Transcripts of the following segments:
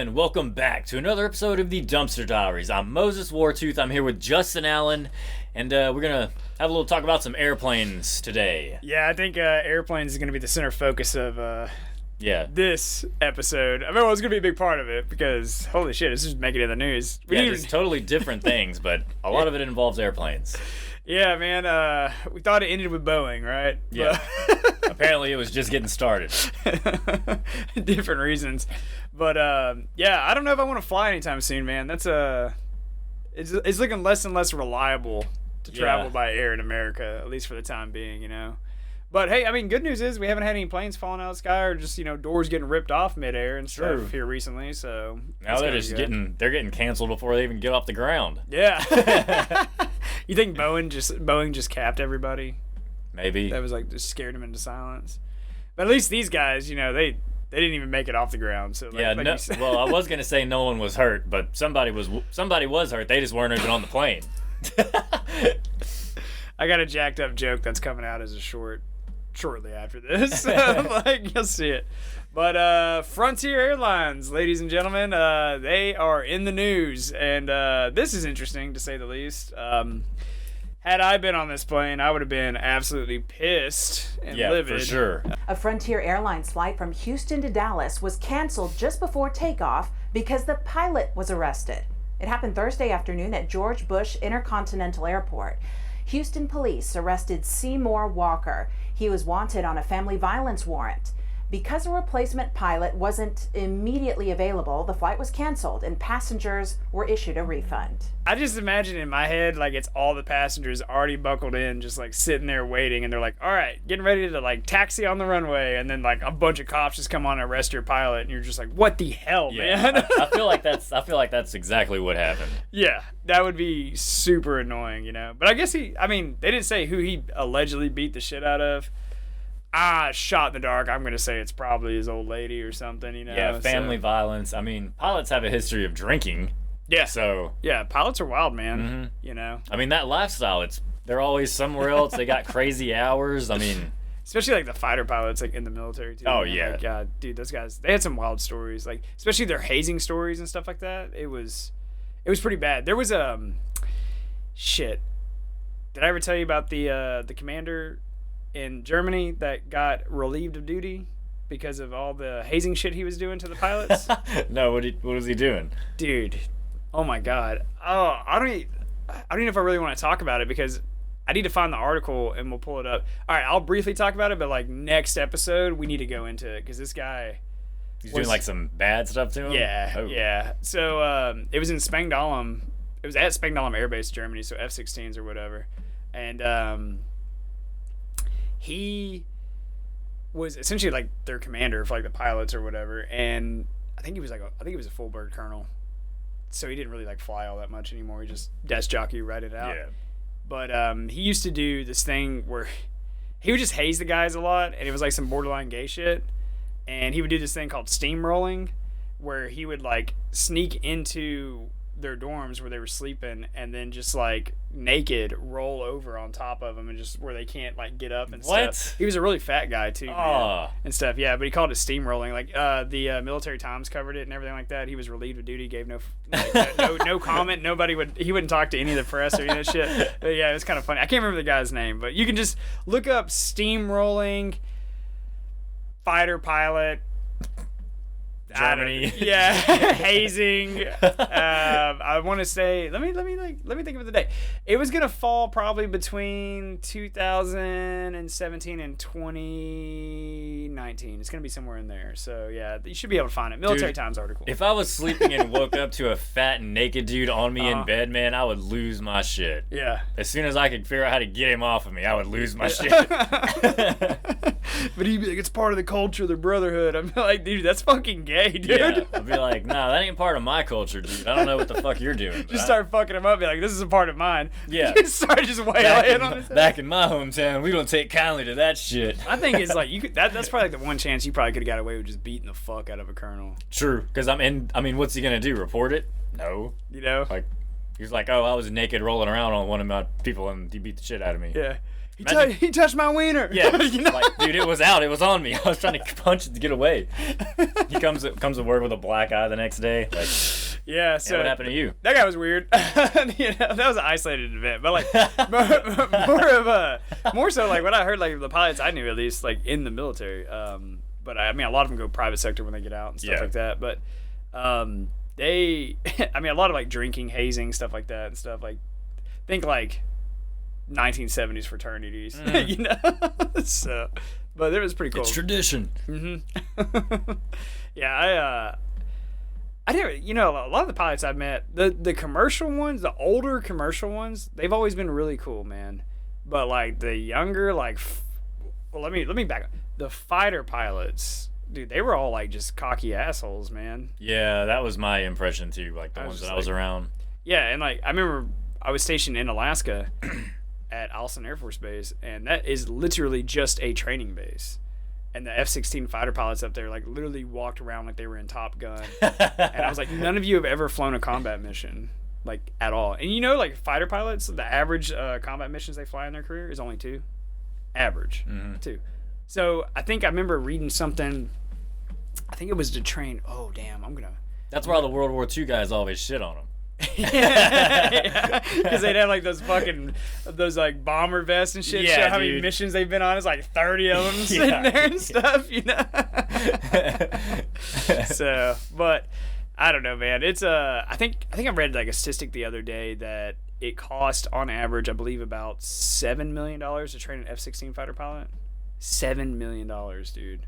gentlemen, welcome back to another episode of the Dumpster Diaries. I'm Moses Wartooth. I'm here with Justin Allen, and we're going to have a little talk about some airplanes today. Yeah, I think airplanes is going to be the center focus of this episode. I mean, it's going to be a big part of it because, holy shit, this is making it in the news. It's totally different things, but a lot of it involves airplanes. Yeah, man, we thought it ended with Boeing, right? Yeah. Apparently it was just getting started. Different reasons. But, yeah, I don't know if I want to fly anytime soon, man. That's it's looking less and less reliable to travel by air in America, at least for the time being, you know. But, hey, I mean, good news is we haven't had any planes falling out of the sky or just, you know, doors getting ripped off midair and stuff here recently, so. Now they're just getting canceled before they even get off the ground. Yeah. You think Boeing just capped everybody? Maybe. That was like just scared them into silence. But at least these guys, you know, they didn't even make it off the ground. So well, I was gonna say no one was hurt, but somebody was hurt. They just weren't even on the plane. I got a jacked up joke that's coming out as a shortly after this. Like, you'll see it. But Frontier Airlines, ladies and gentlemen, they are in the news, and this is interesting to say the least. Had I been on this plane, I would have been absolutely pissed and livid. Yeah, for sure. A Frontier Airlines flight from Houston to Dallas was canceled just before takeoff because the pilot was arrested. It happened Thursday afternoon at George Bush Intercontinental Airport. Houston police arrested Seymour Walker. He was wanted on a family violence warrant. Because a replacement pilot wasn't immediately available, the flight was canceled and passengers were issued a refund. I just imagine in my head, like, it's all the passengers already buckled in, just like sitting there waiting, and they're like, all right, getting ready to like taxi on the runway, and then like a bunch of cops just come on and arrest your pilot, and you're just like, what the hell, man? I feel like that's exactly what happened. Yeah, that would be super annoying, you know. But I guess they didn't say who he allegedly beat the shit out of. Shot in the dark. I'm going to say it's probably his old lady or something, you know. Yeah, family violence. I mean, pilots have a history of drinking. Yeah. So. Yeah, pilots are wild, man. You know. I mean, that lifestyle, they're always somewhere else. They got crazy hours. I mean. Especially like the fighter pilots like in the military too. Oh, man. yeah. Like, God, dude, those guys, they had some wild stories. Like, especially their hazing stories and stuff like that. It was pretty bad. There was shit. Did I ever tell you about the commander in Germany that got relieved of duty because of all the hazing shit he was doing to the pilots? No, what was he doing? Dude, oh my God. Oh, I don't even know if I really want to talk about it because I need to find the article and we'll pull it up. All right, I'll briefly talk about it, but like next episode we need to go into it because this guy. He's doing like some bad stuff to him? Yeah, oh. Yeah. So it was in Spangdahlem. It was at Spangdahlem Air Base, Germany, so F-16's or whatever. And he was essentially like their commander for like the pilots or whatever, and I think he was a full bird colonel, so he didn't really like fly all that much anymore. He just desk jockey, ride it out. Yeah. But he used to do this thing where he would just haze the guys a lot, and it was like some borderline gay shit. And he would do this thing called steamrolling, where he would like sneak into their dorms where they were sleeping and then just like naked roll over on top of them and just where they can't like get up and stuff. He was a really fat guy too, man, and stuff. Yeah, but he called it steamrolling. Like the Military Times covered it and everything like that. He was relieved of duty, gave no comment. He wouldn't talk to any of the press or any of that shit. But yeah, it was kind of funny. I can't remember the guy's name, but you can just look up steamrolling fighter pilot Germany. Yeah, hazing. I want to say, let me think of the day. It was gonna fall probably between 2017 and 2019. It's gonna be somewhere in there. So yeah, you should be able to find it. Military Times article. If I was sleeping and woke up to a fat naked dude on me in bed, man, I would lose my shit. Yeah. As soon as I could figure out how to get him off of me, I would lose my shit. But he'd be like, it's part of the culture, the brotherhood. I'm like, dude, that's fucking gay, dude. Yeah, I'd be like, nah, that ain't part of my culture, dude. I don't know what the fuck you're doing. Just start fucking him up, be like, this is a part of mine. Yeah. Start just waylaying on his head. Back in my hometown, we don't take kindly to that shit. I think it's like, that's probably like the one chance you probably could have got away with just beating the fuck out of a colonel. True, because what's he gonna do, report it? No. You know? Like, he's like, oh, I was naked rolling around on one of my people and he beat the shit out of me. Yeah. He touched my wiener. Yeah, You know? like, dude, it was out. It was on me. I was trying to punch it to get away. He comes to work with a black eye the next day. Like, yeah, so what happened to you? That guy was weird. That was an isolated event, but like more so like what I heard, like the pilots I knew at least, like in the military. But I mean, a lot of them go private sector when they get out and stuff like that. But they, I mean, a lot of like drinking, hazing, stuff like that and stuff. Like, think like 1970s fraternities, you know. So, but it was pretty cool. It's tradition. Yeah, I didn't. You know, a lot of the pilots I've met, the commercial ones, the older commercial ones, they've always been really cool, man. But like the younger, like, well, let me back up. The fighter pilots, dude, they were all like just cocky assholes, man. Yeah, that was my impression too. Like the ones that I was around. Yeah, and like I remember I was stationed in Alaska at Alson Air Force Base, and that is literally just a training base. And the F-16 fighter pilots up there like literally walked around like they were in Top Gun. And I was like, none of you have ever flown a combat mission, like at all. And you know, like fighter pilots, the average combat missions they fly in their career is only 2. Average, 2. So I think I remember reading something. I think it was to train. Oh damn, I'm gonna. That's why all the World War II guys always shit on them. Because they'd have like those like bomber vests and shit. Yeah, show how many missions they've been on. It's like 30 of them sitting there and stuff, you know. So, but I don't know, man. It's I think I read like a statistic the other day that it cost on average, I believe, about $7 million to train an F-16 fighter pilot. $7 million, dude.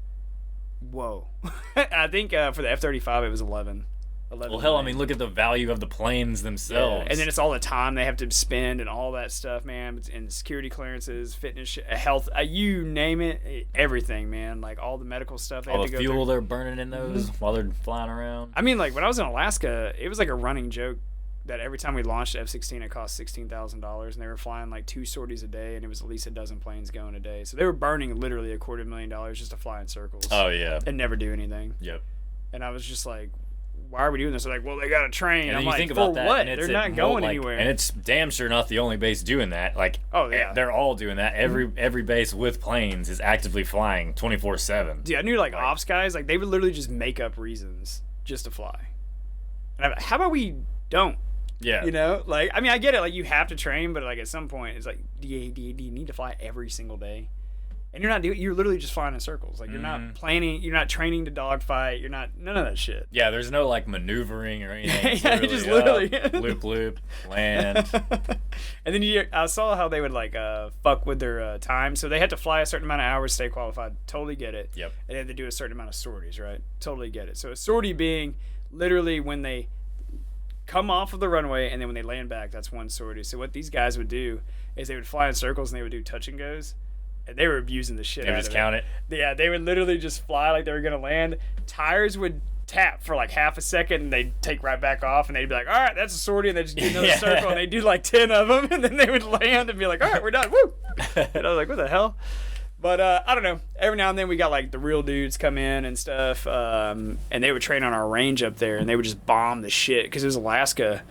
Whoa. I think for the F-35 it was 11. Well, hell, I mean, look at the value of the planes themselves. Yeah. And then it's all the time they have to spend and all that stuff, man. And security clearances, fitness, health, you name it, everything, man. Like all the medical stuff. All the fuel they're burning in those while they're flying around. I mean, like when I was in Alaska, it was like a running joke that every time we launched F-16, it cost $16,000, and they were flying like 2 sorties a day, and it was at least a dozen planes going a day. So they were burning literally $250,000 just to fly in circles. Oh yeah. And never do anything. Yep. And I was just like, why are we doing this? They're like, well, they got to train. And I'm you like, think about for that, what? and They're not going like, anywhere. And it's damn sure not the only base doing that. Like, oh yeah, they're all doing that. Every base with planes is actively flying 24/7. Dude, I knew like ops guys, like they would literally just make up reasons just to fly. And I'm like, how about we don't? Yeah. You know, like I mean, I get it. Like you have to train, but like at some point, it's like, do you need to fly every single day? And you're not doing. You're literally just flying in circles. Like you're not planning. You're not training to dogfight. You're not none of that shit. Yeah, there's no like maneuvering or anything. Yeah, you just literally loop, land. And then I saw how they would like fuck with their time. So they had to fly a certain amount of hours, stay qualified. Totally get it. Yep. And they had to do a certain amount of sorties, right? Totally get it. So a sortie being literally when they come off of the runway and then when they land back, that's one sortie. So what these guys would do is they would fly in circles and they would do touch and goes. And they were abusing the shit out of it. They would just count it? Yeah, they would literally just fly like they were going to land. Tires would tap for like half a second and they'd take right back off and they'd be like, all right, that's a sortie. And they'd just do another circle and they'd do like 10 of them. And then they would land and be like, all right, we're done. Woo! And I was like, what the hell? But I don't know. Every now and then we got like the real dudes come in and stuff. And they would train on our range up there and they would just bomb the shit because it was Alaska.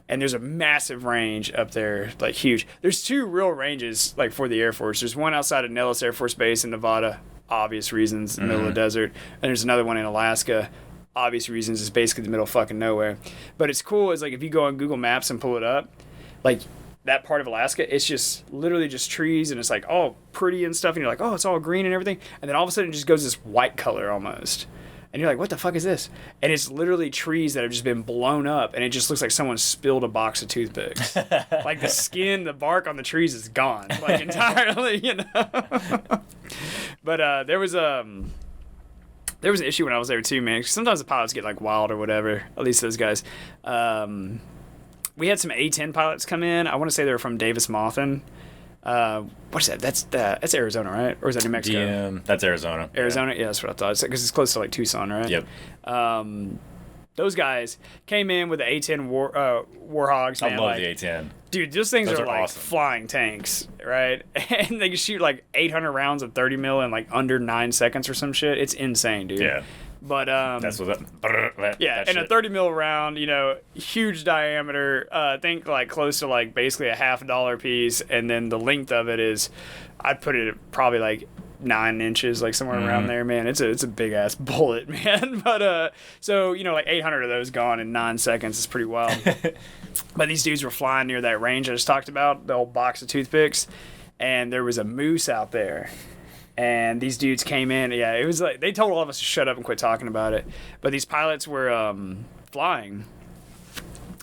And there's a massive range up there, like huge. There's 2 real ranges, like for the Air Force. There's one outside of Nellis Air Force Base in Nevada, obvious reasons, in the middle of the desert. And there's another one in Alaska, obvious reasons. It's basically the middle of fucking nowhere. But it's cool. It's like if you go on Google Maps and pull it up, like that part of Alaska, it's just literally just trees and it's like all pretty and stuff. And you're like, oh, it's all green and everything. And then all of a sudden it just goes this white color almost. And you're like, what the fuck is this? And it's literally trees that have just been blown up, and it just looks like someone spilled a box of toothpicks. Like the skin, the bark on the trees is gone, like entirely, you know. But there was an issue when I was there too, man. Sometimes the pilots get like wild or whatever. At least those guys. We had some A-10 pilots come in. I want to say they were from Davis-Monthan. What's that? That's Arizona, right? Or is that New Mexico? That's Arizona. Arizona? Yeah, that's what I thought. Because it's close to like Tucson, right? Yep. Those guys came in with the A-10 Warhogs, man. I love the A-10. Dude, those things are like awesome. flying tanks, right? And they can shoot like 800 rounds of 30 mil in like under 9 seconds or some shit. It's insane, dude. Yeah. But that's what that yeah, and a 30 mil round, you know, huge diameter. I think like close to like basically a $50 piece, and then the length of it is I'd put it at probably like 9 inches, like somewhere around there, man. It's a big ass bullet, man. But so like 800 of those gone in 9 seconds is pretty wild. But these dudes were flying near that range I just talked about, the old box of toothpicks, and there was a moose out there. And these dudes came in. Yeah, it was like they told all of us to shut up and quit talking about it. But these pilots were flying,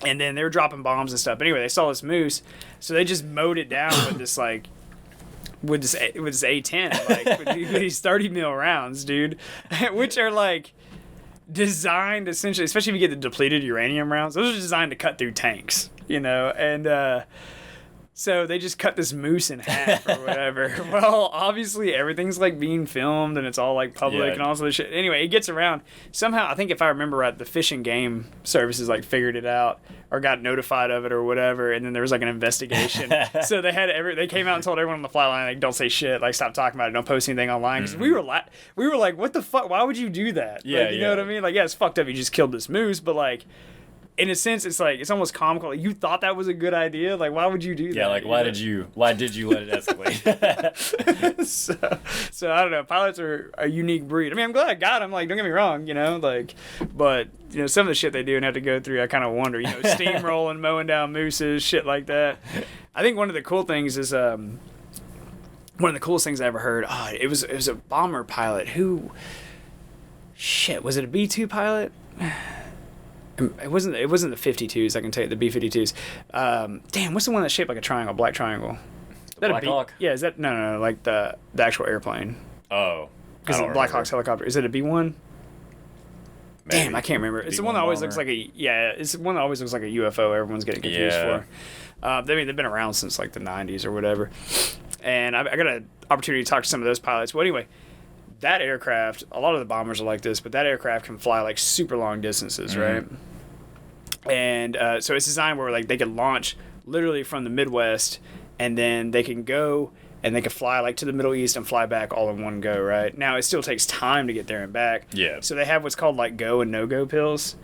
and then they were dropping bombs and stuff. But anyway, they saw this moose, so they just mowed it down with this with this A10, like with these 30 mil rounds, dude, which are like designed essentially, especially if you get the depleted uranium rounds. Those are designed to cut through tanks, and. So they just cut this moose in half or whatever. Well, obviously everything's like being filmed and it's all like public and all this shit. Anyway, it gets around. Somehow, I think if I remember right, the Fish and Game services like figured it out or got notified of it or whatever, and then there was like an investigation. So they had they came out and told everyone on the flight line, like, don't say shit, like stop talking about it, don't post anything online. Because we were like, what the fuck? Why would you do that? Yeah, like, you know what I mean? Like, yeah, it's fucked up. You just killed this moose, but like. In a sense, it's like it's almost comical. Like, you thought that was a good idea. Like, why would you do that? Yeah, like why did you let it escalate? so I don't know. Pilots are a unique breed. I mean, I'm glad I got them. Like, don't get me wrong, but some of the shit they do and have to go through, I kind of wonder. Steamrolling, mowing down mooses, shit like that. I think one of the cool things is one of the coolest things I ever heard. Oh, it was a bomber pilot who. Shit, was it a B-2 pilot? It wasn't the 52s, I can tell you, the B-52s. Damn, what's the one that's shaped like a triangle, black triangle? Black Hawk? Yeah, is that no, like the actual airplane. Oh. Because the Black Hawk's helicopter. Is it a B-1? Maybe. Damn, I can't remember. It's the one that always looks like it's one that always looks like a UFO everyone's getting confused for. They've been around since like the 90s or whatever. And I got an opportunity to talk to some of those pilots. Well, anyway, that aircraft, a lot of the bombers are like this, but that aircraft can fly like super long distances, right? And so it's designed where like they can launch literally from the Midwest, and then they can go and they can fly like to the Middle East and fly back all in one go, right? Now it still takes time to get there and back. Yeah. So they have what's called like go and no go pills.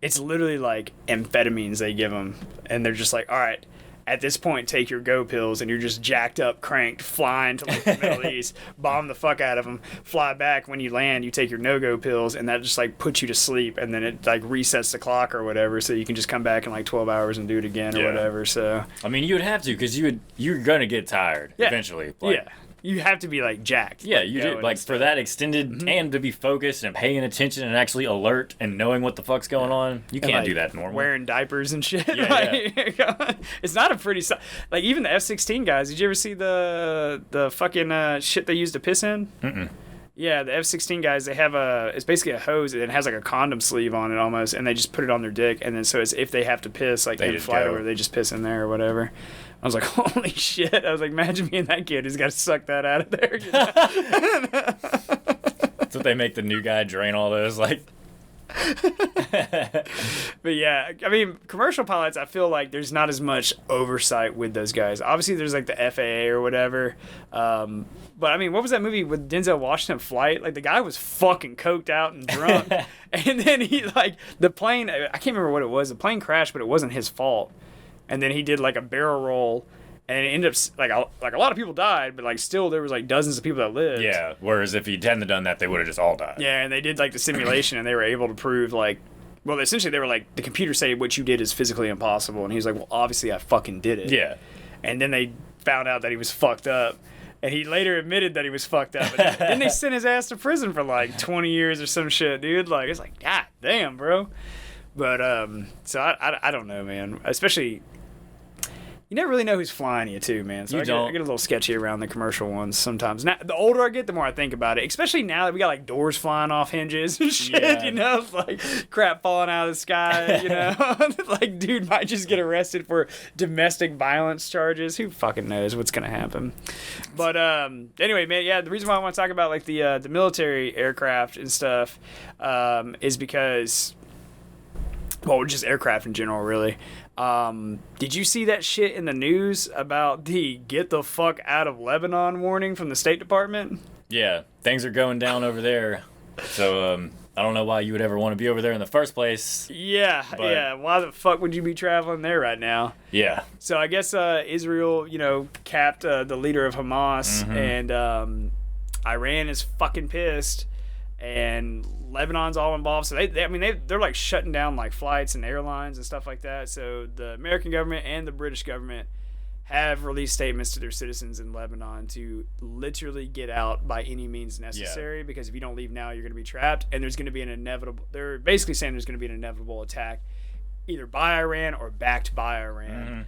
It's literally like amphetamines they give them, and they're just like, all right. At this point, take your go pills, and you're just jacked up, cranked, flying to like the Middle East, bomb the fuck out of them, fly back. When you land, you take your no-go pills, and that just like puts you to sleep, and then it like resets the clock or whatever, so you can just come back in like 12 hours and do it again or whatever. So I mean, you would have to, because you're gonna get tired eventually. Like, you have to be like jacked. Yeah, you do. Like for that extended and to be focused and paying attention and actually alert and knowing what the fuck's going on, you can't do that normally. Wearing diapers and shit. Yeah, It's not a pretty like even the F-16 guys. Did you ever see the fucking shit they used to piss in? Mm-mm. Yeah, the F-16 guys, they have it's basically a hose and it has like a condom sleeve on it almost, and they just put it on their dick, and then so it's if they have to piss like in flight over, they just piss in there or whatever. I was like, holy shit. I was like, imagine being that kid who's got to suck that out of there. That's what they make the new guy drain all those, like. But yeah, I mean, commercial pilots, I feel like there's not as much oversight with those guys. Obviously, there's like the FAA or whatever. But I mean, what was that movie with Denzel Washington, Flight? Like the guy was fucking coked out and drunk. And then he like the plane, I can't remember what it was. The plane crashed, but it wasn't his fault. And then he did like a barrel roll, and it ended up like a lot of people died, but like still there was like dozens of people that lived. Yeah. Whereas if he hadn't done that, they would have just all died. Yeah, and they did like the simulation, and they were able to prove like, well, essentially they were like, the computer say what you did is physically impossible, and he was like, well, obviously I fucking did it. Yeah. And then they found out that he was fucked up, and he later admitted that he was fucked up. And then they sent his ass to prison for like 20 years or some shit, dude. Like it's like, god damn, bro. But so I don't know, man. Especially. You never really know who's flying you, too, man. So I get a little sketchy around the commercial ones sometimes. Now, the older I get, the more I think about it. Especially now that we got, like, doors flying off hinges and shit, Like, crap falling out of the sky, Like, dude might just get arrested for domestic violence charges. Who fucking knows what's going to happen? But, anyway, man, yeah, the reason why I want to talk about, like, the military aircraft and stuff is because... Well, just aircraft in general, really. Did you see that shit in the news about the get the fuck out of Lebanon warning from the State Department? Yeah, things are going down over there. So I don't know why you would ever want to be over there in the first place. Yeah, yeah. Why the fuck would you be traveling there right now? Yeah. So I guess Israel, capped the leader of Hamas, and Iran is fucking pissed, and Lebanon's all involved. So they're like shutting down like flights and airlines and stuff like that. So the American government and the British government have released statements to their citizens in Lebanon to literally get out by any means necessary, because if you don't leave now, you're going to be trapped, and there's going to be an inevitable, they're basically saying there's going to be an inevitable attack either by Iran or backed by Iran.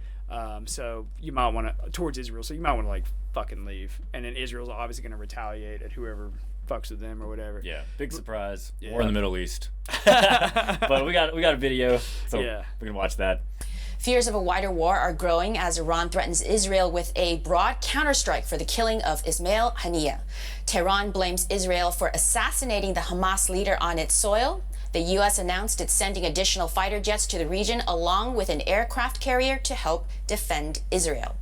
So you might want to, towards Israel, so you might want to like fucking leave. And then Israel's obviously going to retaliate at whoever fucks with them or whatever. Yeah, big surprise. Yeah. War in the Middle East. But we got a video, so we can watch that. Fears of a wider war are growing as Iran threatens Israel with a broad counterstrike for the killing of Ismail Haniyeh. Tehran blames Israel for assassinating the Hamas leader on its soil. The U.S. announced it's sending additional fighter jets to the region along with an aircraft carrier to help defend Israel.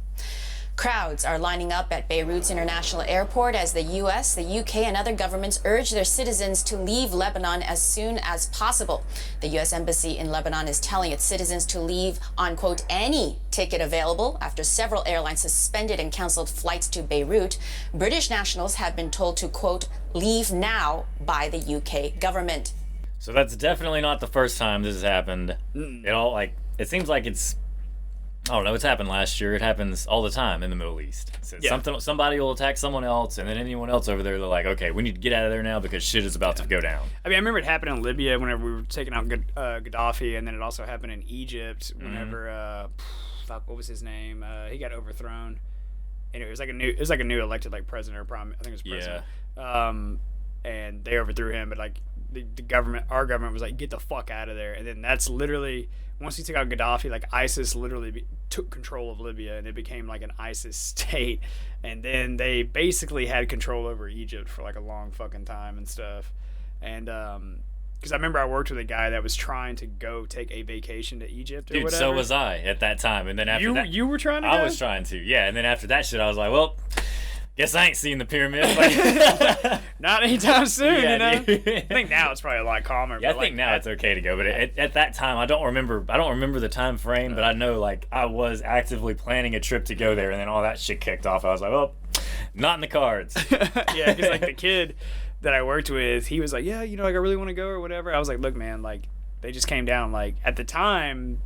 Crowds are lining up at Beirut's International Airport as the U.S., the U.K., and other governments urge their citizens to leave Lebanon as soon as possible. The U.S. Embassy in Lebanon is telling its citizens to leave on, quote, any ticket available after several airlines suspended and canceled flights to Beirut. British nationals have been told to, quote, leave now by the U.K. government. So that's definitely not the first time this has happened. It seems like it's, I don't know, it's happened last year. It happens all the time in the Middle East. So somebody will attack someone else, and then anyone else over there, they're like, okay, we need to get out of there now because shit is about to go down. I mean, I remember it happened in Libya whenever we were taking out Gaddafi, and then it also happened in Egypt whenever, what was his name? He got overthrown. Anyway, it was like a new elected like president or prime. I think it was president. Yeah. And they overthrew him, but like the government, our government was like, get the fuck out of there. And then that's literally, once he took out Gaddafi, like ISIS literally took control of Libya, and it became like an ISIS state. And then they basically had control over Egypt for like a long fucking time and stuff. And because I remember I worked with a guy that was trying to go take a vacation to Egypt or whatever. So was I at that time. And then after that, you were trying to. I was trying to, yeah. And then after that shit, I was like, well, guess I ain't seen the pyramid. Not anytime soon, Dude. I think now it's probably a lot calmer. Yeah, but I think now it's okay to go. But at that time, I don't remember the time frame, but I know like I was actively planning a trip to go there, and then all that shit kicked off. I was like, well, not in the cards. Yeah, because like the kid that I worked with, he was like, yeah, like I really want to go or whatever. I was like, look, man, like they just came down. Like at the time,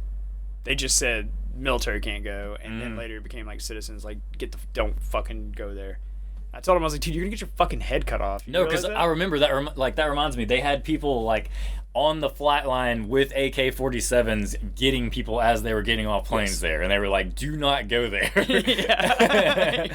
they just said military can't go, and then later it became like citizens like don't fucking go there. I told him, I was like, dude, you're gonna get your fucking head cut off. No, because I remember that. That reminds me, they had people like on the flight line with AK-47s getting people as they were getting off planes there, and they were like, do not go there. I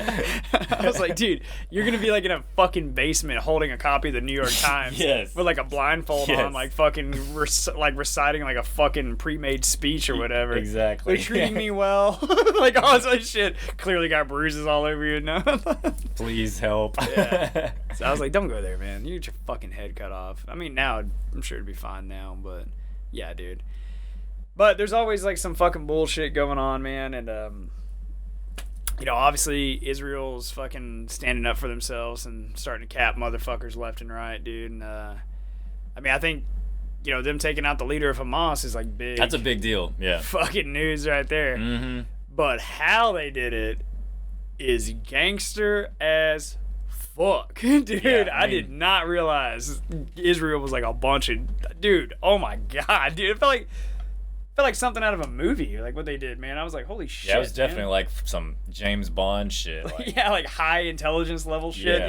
was like, dude, you're gonna be like in a fucking basement holding a copy of the New York Times with like a blindfold on, like fucking reciting like a fucking pre-made speech or whatever. Exactly. They're treating me well. Like all this shit. Clearly got bruises all over you now. Please help. Yeah. So I was like, don't go there, man. You get your fucking head cut off. I mean, now I'm sure it'd be fine now, but yeah, dude. But there's always like some fucking bullshit going on, man, and obviously Israel's fucking standing up for themselves and starting to cap motherfuckers left and right, dude. And I mean, I think them taking out the leader of Hamas is like big. That's a big deal. Yeah. Fucking news right there. Mm-hmm. But how they did it is gangster as fuck. Dude, yeah, I did not realize Israel was like a bunch of oh my god, dude. It felt like something out of a movie, like what they did, man. I was like, holy shit. Yeah, it was definitely like some James Bond shit. Like, yeah, like high intelligence level shit,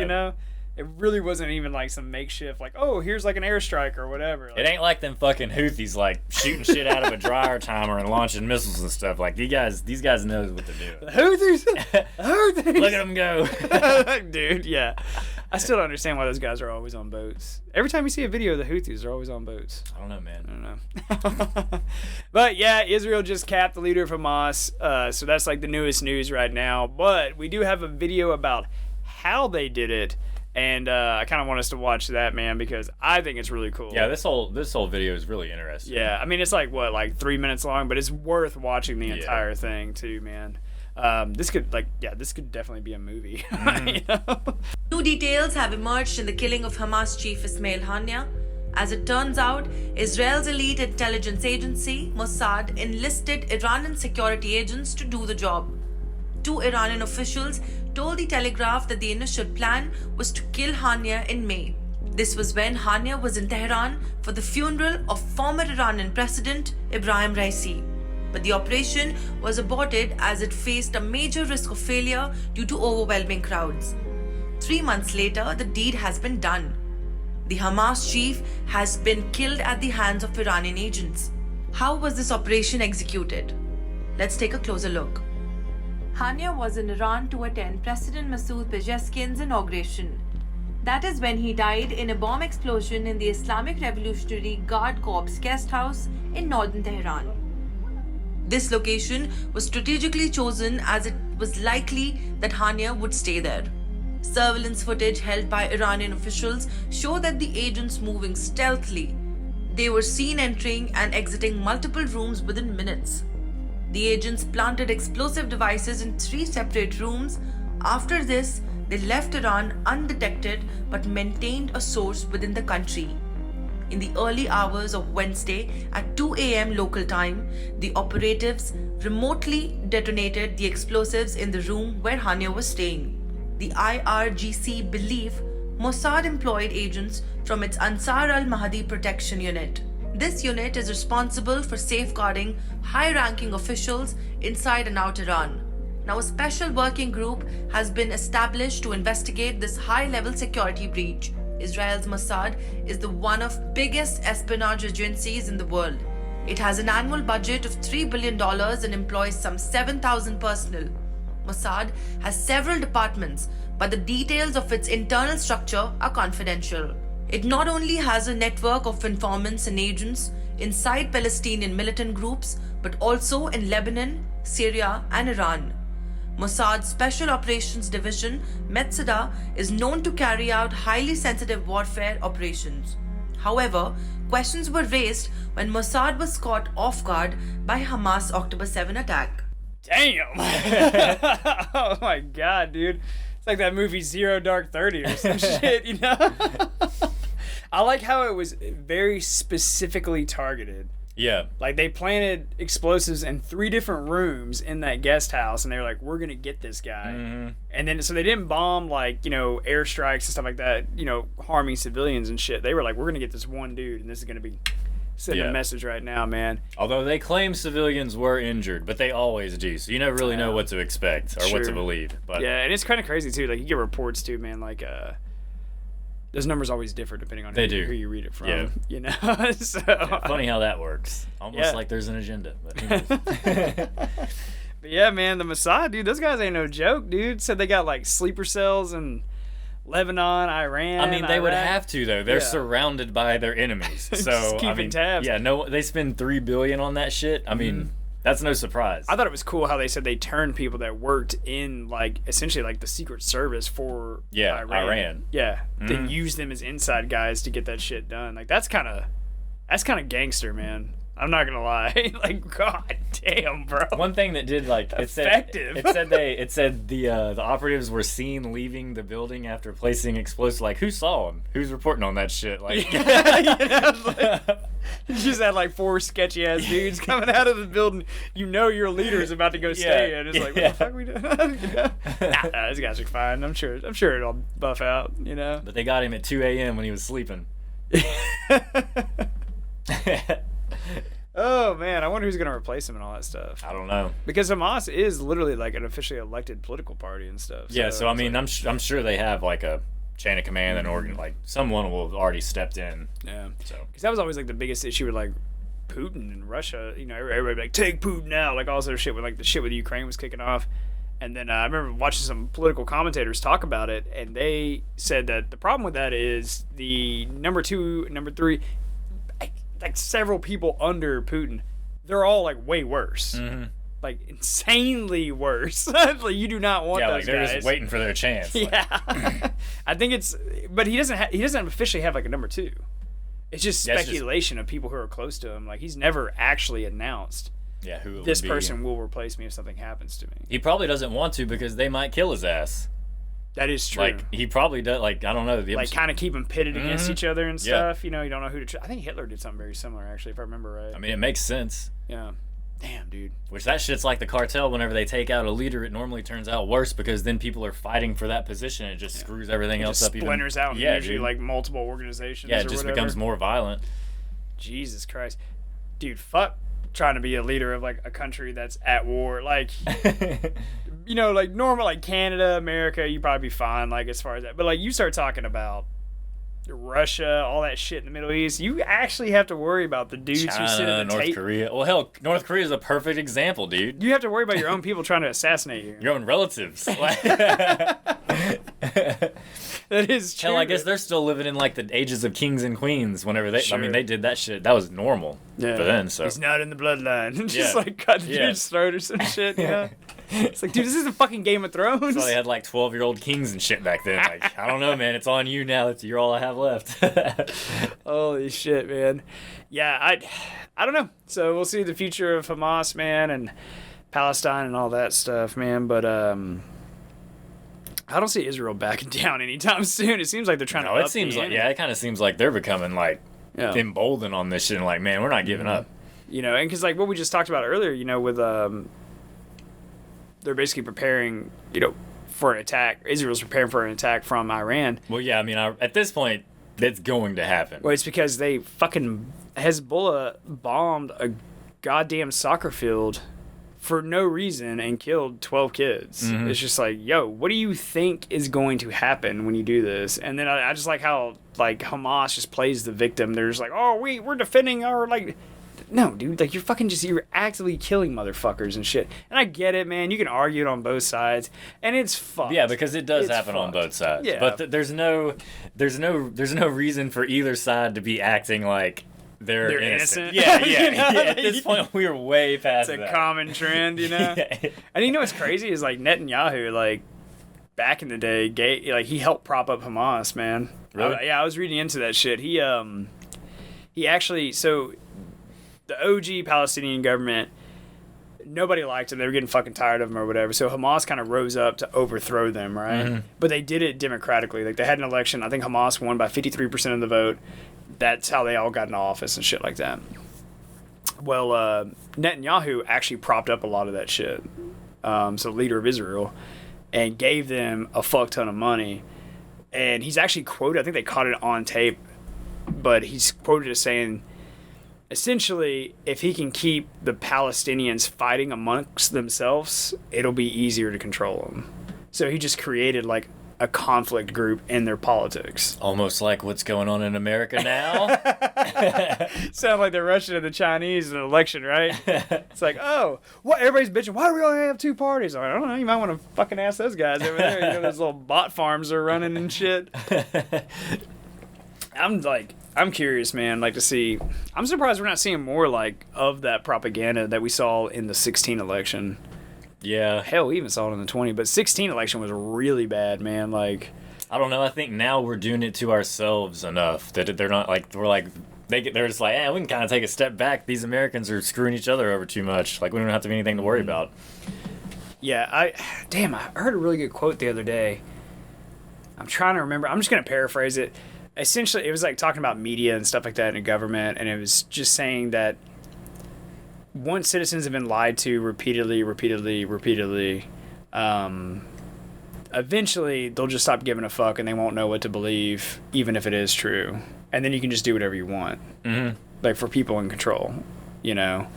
It really wasn't even like some makeshift, like, oh, here's like an airstrike or whatever. Like, it ain't like them fucking Houthis like shooting shit out of a dryer timer and launching missiles and stuff. Like these guys know what they're doing. The Houthis. Look at them go. Dude, yeah. I still don't understand why those guys are always on boats. Every time you see a video of the Houthis, they're always on boats. I don't know, man. I don't know. But yeah, Israel just capped the leader of Hamas. So that's like the newest news right now. But we do have a video about how they did it. And I kind of want us to watch that, man, because I think it's really cool. Yeah, this whole video is really interesting. Yeah, I mean, it's like, 3 minutes long, but it's worth watching the entire thing, too, man. This could definitely be a movie. New details have emerged in the killing of Hamas chief Ismail Haniyeh. As it turns out, Israel's elite intelligence agency, Mossad, enlisted Iranian security agents to do the job. 2 Iranian officials told the Telegraph that the initial plan was to kill Haniyeh in May. This was when Haniyeh was in Tehran for the funeral of former Iranian President Ibrahim Raisi. But the operation was aborted as it faced a major risk of failure due to overwhelming crowds. 3 months later, the deed has been done. The Hamas chief has been killed at the hands of Iranian agents. How was this operation executed? Let's take a closer look. Haniyeh was in Iran to attend President Masoud Pezeshkian's inauguration. That is when he died in a bomb explosion in the Islamic Revolutionary Guard Corps guest house in northern Tehran. This location was strategically chosen as it was likely that Haniyeh would stay there. Surveillance footage held by Iranian officials show that the agents moving stealthily. They were seen entering and exiting multiple rooms within minutes. The agents planted explosive devices in 3 separate rooms. After this, they left Iran undetected but maintained a source within the country. In the early hours of Wednesday at 2 a.m. local time, the operatives remotely detonated the explosives in the room where Haniyeh was staying. The IRGC believe Mossad employed agents from its Ansar al-Mahdi protection unit. This unit is responsible for safeguarding high-ranking officials inside and out Iran. Now, a special working group has been established to investigate this high-level security breach. Israel's Mossad is the one of biggest espionage agencies in the world. It has an annual budget of $3 billion and employs some 7,000 personnel. Mossad has several departments, but the details of its internal structure are confidential. It not only has a network of informants and agents inside Palestinian militant groups, but also in Lebanon, Syria, and Iran. Mossad's Special Operations Division, Metzada, is known to carry out highly sensitive warfare operations. However, questions were raised when Mossad was caught off guard by Hamas' October 7 attack. Damn! Oh my god, dude. It's like that movie Zero Dark 30 or some shit, you know? I like how it was very specifically targeted. Yeah. Like, they planted explosives in 3 different rooms in that guest house, and they were like, we're going to get this guy. Mm-hmm. And then, so they didn't bomb, like, you know, airstrikes and stuff like that, you know, harming civilians and shit. They were like, we're going to get this one dude, and this is going to be sending a message right now, man. Although they claim civilians were injured, but they always do, so you never really know what to expect or what to believe. But yeah, and it's kind of crazy, too. Like, you get reports, too, man, like, those numbers always differ depending on who you read it from, you know? So, funny how that works. Almost like there's an agenda. But who knows? But yeah, man, the Mossad, dude, those guys ain't no joke, dude. Said they got, like, sleeper cells in Lebanon, Iran, I mean, they Iraq. would have to, though. They're surrounded by their enemies. So, just keeping tabs. Yeah, no, they spend $3 billion on that shit. I mean... That's no surprise. I thought it was cool how they said they turned people that worked in, like, essentially, like, the Secret Service for Iran. Yeah. They used them as inside guys to get that shit done. Like, that's kind of gangster, man. I'm not gonna lie. Like, god damn, bro. One thing that did, like, effective. It said the operatives were seen leaving the building after placing explosives. Like, who saw them? Who's reporting on that shit? Like, you know, like, you just had like 4 sketchy ass dudes coming out of the building. You know your leader is about to go stay in. It's like, what the fuck are we doing? You know? Nah, these guys are fine. I'm sure it'll buff out. You know. But they got him at 2 a.m. when he was sleeping. Oh man, I wonder who's gonna replace him and all that stuff. I don't know, because Hamas is literally like an officially elected political party and stuff. Yeah, so I mean, like, I'm sure they have like a chain of command and organ, like someone will have already stepped in. Yeah. So because that was always like the biggest issue with like Putin and Russia. You know, everybody like take Putin out, like all this other shit when like the shit with Ukraine was kicking off. And then I remember watching some political commentators talk about it, and they said that the problem with that is the number 2, number 3. Like several people under Putin, they're all like way worse, like insanely worse. Like you do not want those like they're guys. just waiting for their chance. Yeah, like. I think it's, but he doesn't officially have like a number 2. It's just speculation of people who are close to him. Like he's never actually announced. Yeah, who this person will replace me if something happens to me. He probably doesn't want to because they might kill his ass. That is true. Like, he probably does, like, I don't know. Like, kind of keep them pitted against each other and Yeah. stuff. You know, you don't know who to I think Hitler did something very similar, actually, if I remember right. I mean, it makes sense. Yeah. Damn, dude. Which that shit's like the cartel. Whenever they take out a leader, it normally turns out worse because then people are fighting for that position. And it just screws everything It else just up. splinters out Yeah, usually, dude. like, multiple organizations Yeah, or it just whatever. becomes more violent. Jesus Christ. Dude, fuck trying to be a leader of, like, a country that's at war. Like, you know, like, normal, like, Canada, America, you'd probably be fine, like, as far as that. But, like, you start talking about Russia, all that shit in the Middle East, you actually have to worry about the dudes who sit China, at the North tape. Korea. Well, hell, North Korea is a perfect example, dude. You have to worry about your own people trying to assassinate you. Your own relatives. That is true. Hell, I guess they're still living in like the ages of kings and queens. Whenever they, I Sure. mean, they did that shit. That was normal for then. So He's not in the bloodline. Just Yeah. like cut the Yeah. dude's throat or some shit. Yeah. It's like, dude, this is a fucking Game of Thrones. So they had like 12-year-old kings and shit back then. Like, I don't know, man. It's on you now. You're all I have left. Holy shit, man. Yeah, I don't know. So we'll see the future of Hamas, man, and Palestine and all that stuff, man. But I don't see Israel backing down anytime soon. It seems like they're trying to. No, it seems like it kind of seems like they're becoming like emboldened on this shit. And like, man, we're not giving up. You know, and because like what we just talked about earlier, you know, with they're basically preparing, you know, for an attack. Israel's preparing for an attack from Iran. Well, yeah, I mean, at this point, that's going to happen. Well, it's because they fucking Hezbollah bombed a goddamn soccer field for no reason and killed 12 kids. It's just like, yo, what do you think is going to happen when you do this? And then I just like how like Hamas just plays the victim. They're just like, oh, we're defending our like. No, dude, like you're actively killing motherfuckers and shit. And I get it, man. You can argue it on both sides, and it's fucked. Yeah, because it does It's happen on fucked. both sides. Yeah. But there's no reason for either side to be acting like they're innocent. Yeah, yeah. You know? Yeah, at this point, we are way past It's a that. common trend, you know. Yeah. And you know what's crazy is like Netanyahu, like back in the day, he helped prop up Hamas, man. Really? I was reading into that shit. He actually the OG Palestinian government, nobody liked him. They were getting fucking tired of him or whatever. So Hamas kind of rose up to overthrow them, right? But they did it democratically. Like they had an election. I think Hamas won by 53% of the vote. That's how they all got into office and shit like that. Well, Netanyahu actually propped up a lot of that shit. So leader of Israel, and gave them a fuck ton of money. And he's actually quoted, I think they caught it on tape, but he's quoted as saying, essentially, if he can keep the Palestinians fighting amongst themselves, it'll be easier to control them. So he just created like a conflict group in their politics. Almost like what's going on in America now. Sound like the Russian and the Chinese in an election, right? It's like, oh, what? Everybody's bitching. Why do we only have two parties? I don't know. You might want to fucking ask those guys over there. You know, those little bot farms are running and shit. I'm curious, man. Like to see. I'm surprised we're not seeing more like of that propaganda that we saw in the 16 election. Yeah. Hell, we even saw it in the 20, but 16 election was really bad, man. Like, I don't know. I think now we're doing it to ourselves enough that they're not like they're just like, we can kind of take a step back. These Americans are screwing each other over too much. Like we don't have to be anything to worry about. Yeah, I heard a really good quote the other day. I'm trying to remember. I'm just gonna paraphrase it. Essentially, it was like talking about media and stuff like that in the government, and it was just saying that once citizens have been lied to repeatedly, eventually they'll just stop giving a fuck and they won't know what to believe, even if it is true. And then you can just do whatever you want, like for people in control, you know.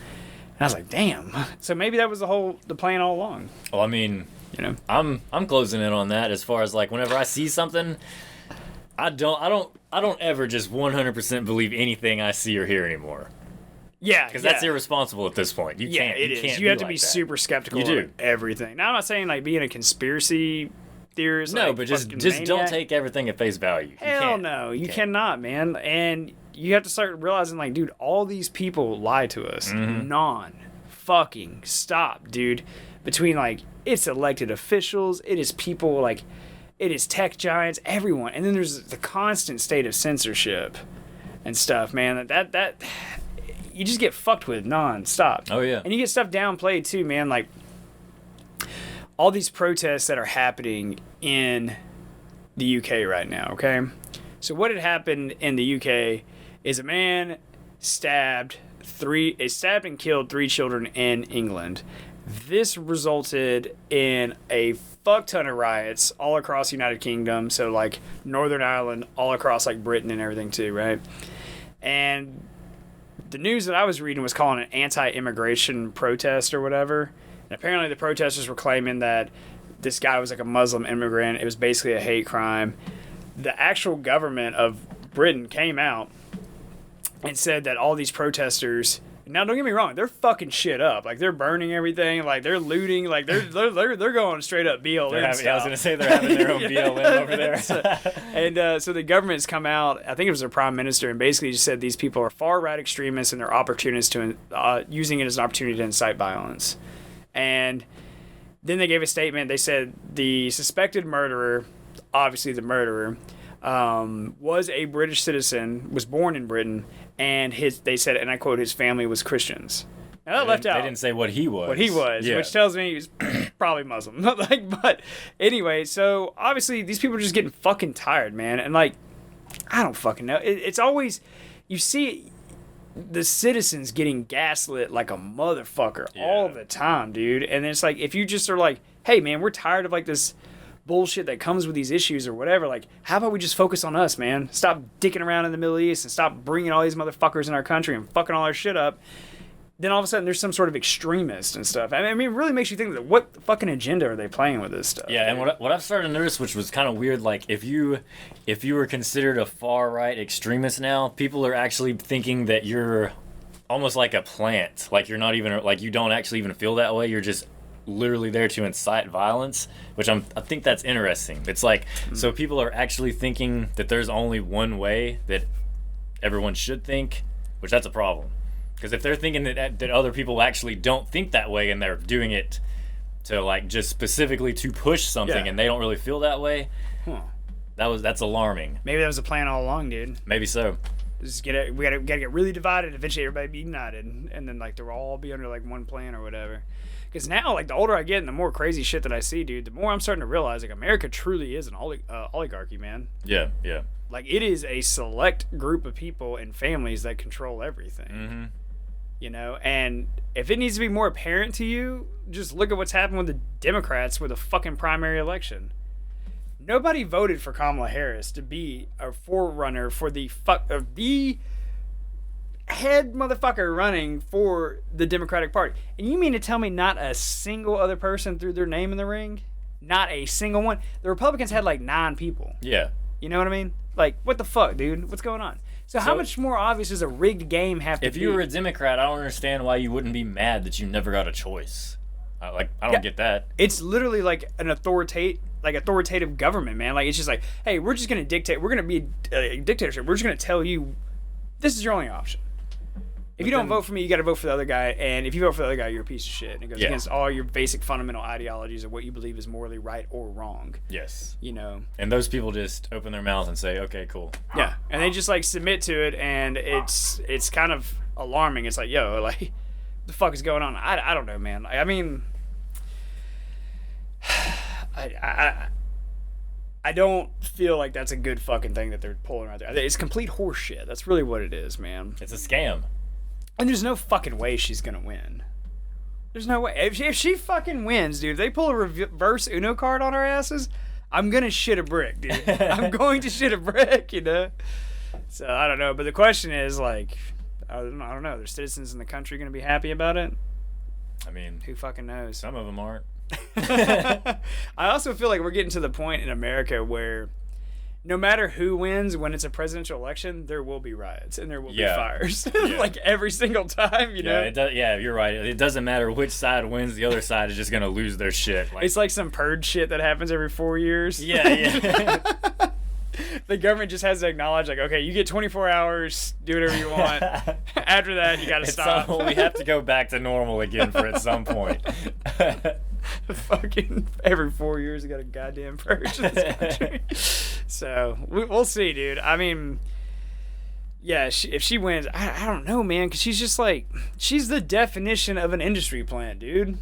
And I was like, damn. So maybe that was the plan all along. Well, I mean, you know, I'm closing in on that as far as like whenever I see something. I don't ever just 100% believe anything I see or hear anymore. Yeah, because that's irresponsible at this point. You can't. It is. Can't You have to like be that. super skeptical of everything. Now, I'm not saying like being a conspiracy theorist. No, like, but just maniac. don't take everything at face value. Hell no, you cannot, man. And you have to start realizing, like, dude, all these people lie to us. Fucking stop, dude. Between like it's elected officials, it is people like. It is tech giants, everyone. And then there's the constant state of censorship and stuff, man. That you just get fucked with non-stop. Oh, yeah. And you get stuff downplayed, too, man. Like, all these protests that are happening in the UK right now, okay? So what had happened in the UK is a man stabbed and killed 3 children in England. This resulted in a fuck ton of riots all across the United Kingdom, so like Northern Ireland, all across like Britain and everything too, right? And the news that I was reading was calling it an anti-immigration protest or whatever. And apparently the protesters were claiming that this guy was like a Muslim immigrant. It was basically a hate crime. The actual government of Britain came out and said that all these protesters, now don't get me wrong, they're fucking shit up. Like they're burning everything, like they're looting, like they're going straight up BLM. I was gonna say they're having their own BLM over there. So the government's come out. I think it was their prime minister, and basically just said these people are far right extremists and they're opportunists to using it as an opportunity to incite violence. And then they gave a statement. They said the suspected murderer, obviously the murderer, was a British citizen, was born in Britain, and they said, and I quote, his family was Christians. Now that left out. They didn't say what he was. Yeah. Which tells me he was probably Muslim. But anyway, so obviously these people are just getting fucking tired, man. And like, I don't fucking know. It's always, you see the citizens getting gaslit like a motherfucker all the time, dude. And it's like, if you just are like, hey man, we're tired of like this bullshit that comes with these issues or whatever, like, how about we just focus on us, man? Stop dicking around in the Middle East and stop bringing all these motherfuckers in our country and fucking all our shit up. Then all of a sudden there's some sort of extremist and stuff. I mean, it really makes you think that what fucking agenda are they playing with this stuff? Yeah, and what I've started to notice, which was kind of weird, like if you were considered a far right extremist now, people are actually thinking that you're almost like a plant, like you're not even, like you don't actually even feel that way. You're just literally there to incite violence, which I think that's interesting. It's like, so people are actually thinking that there's only one way that everyone should think, which that's a problem. Because if they're thinking that other people actually don't think that way and they're doing it to like just specifically to push something and they don't really feel that way, that's alarming. Maybe that was the plan all along, dude. Maybe so. Just we gotta get really divided. Eventually, everybody be united, and then like they'll all be under like one plan or whatever. Because now, like the older I get and the more crazy shit that I see, dude, the more I'm starting to realize like America truly is an oligarchy, man. Yeah. Like it is a select group of people and families that control everything. Mm-hmm. You know, and if it needs to be more apparent to you, just look at what's happened with the Democrats with the fucking primary election. Nobody voted for Kamala Harris to be a forerunner for the head motherfucker running for the Democratic Party. And you mean to tell me not a single other person threw their name in the ring? Not a single one? The Republicans had like 9 people. Yeah. You know what I mean? Like, what the fuck, dude? What's going on? So how much more obvious does a rigged game have to be? If you were a Democrat, I don't understand why you wouldn't be mad that you never got a choice. I don't get that. It's literally like an authoritative government, man. Like, it's just like, hey, we're just going to dictate. We're going to be a dictatorship. We're just going to tell you this is your only option. If you don't vote for me, you got to vote for the other guy. And if you vote for the other guy, you're a piece of shit. And it goes against all your basic fundamental ideologies of what you believe is morally right or wrong. Yes. You know. And those people just open their mouth and say, okay, cool. Yeah. And they just like submit to it. And it's kind of alarming. It's like, yo, like, what the fuck is going on? I don't know, man. I mean, I don't feel like that's a good fucking thing that they're pulling right there. It's complete horse shit. That's really what it is, man. It's a scam. And there's no fucking way she's gonna win. There's no way. If she fucking wins, dude, if they pull a reverse Uno card on our asses, I'm gonna shit a brick, dude. I'm going to shit a brick, you know? So, I don't know. But the question is, like, I don't know. There's citizens in the country gonna be happy about it? I mean, who fucking knows? Some of them aren't. I also feel like we're getting to the point in America where no matter who wins when it's a presidential election, there will be riots and there will be fires. Like every single time, you know? You're right. It doesn't matter which side wins, the other side is just going to lose their shit. Like, it's like some purge shit that happens every 4 years. Yeah. The government just has to acknowledge, like, okay, you get 24 hours, do whatever you want. After that, you got to stop. We have to go back to normal again at some point. Fucking every 4 years, you got a goddamn purge in this country. So we'll see, dude. I mean, yeah, if she wins, I don't know, man, because she's just like, she's the definition of an industry plant, dude.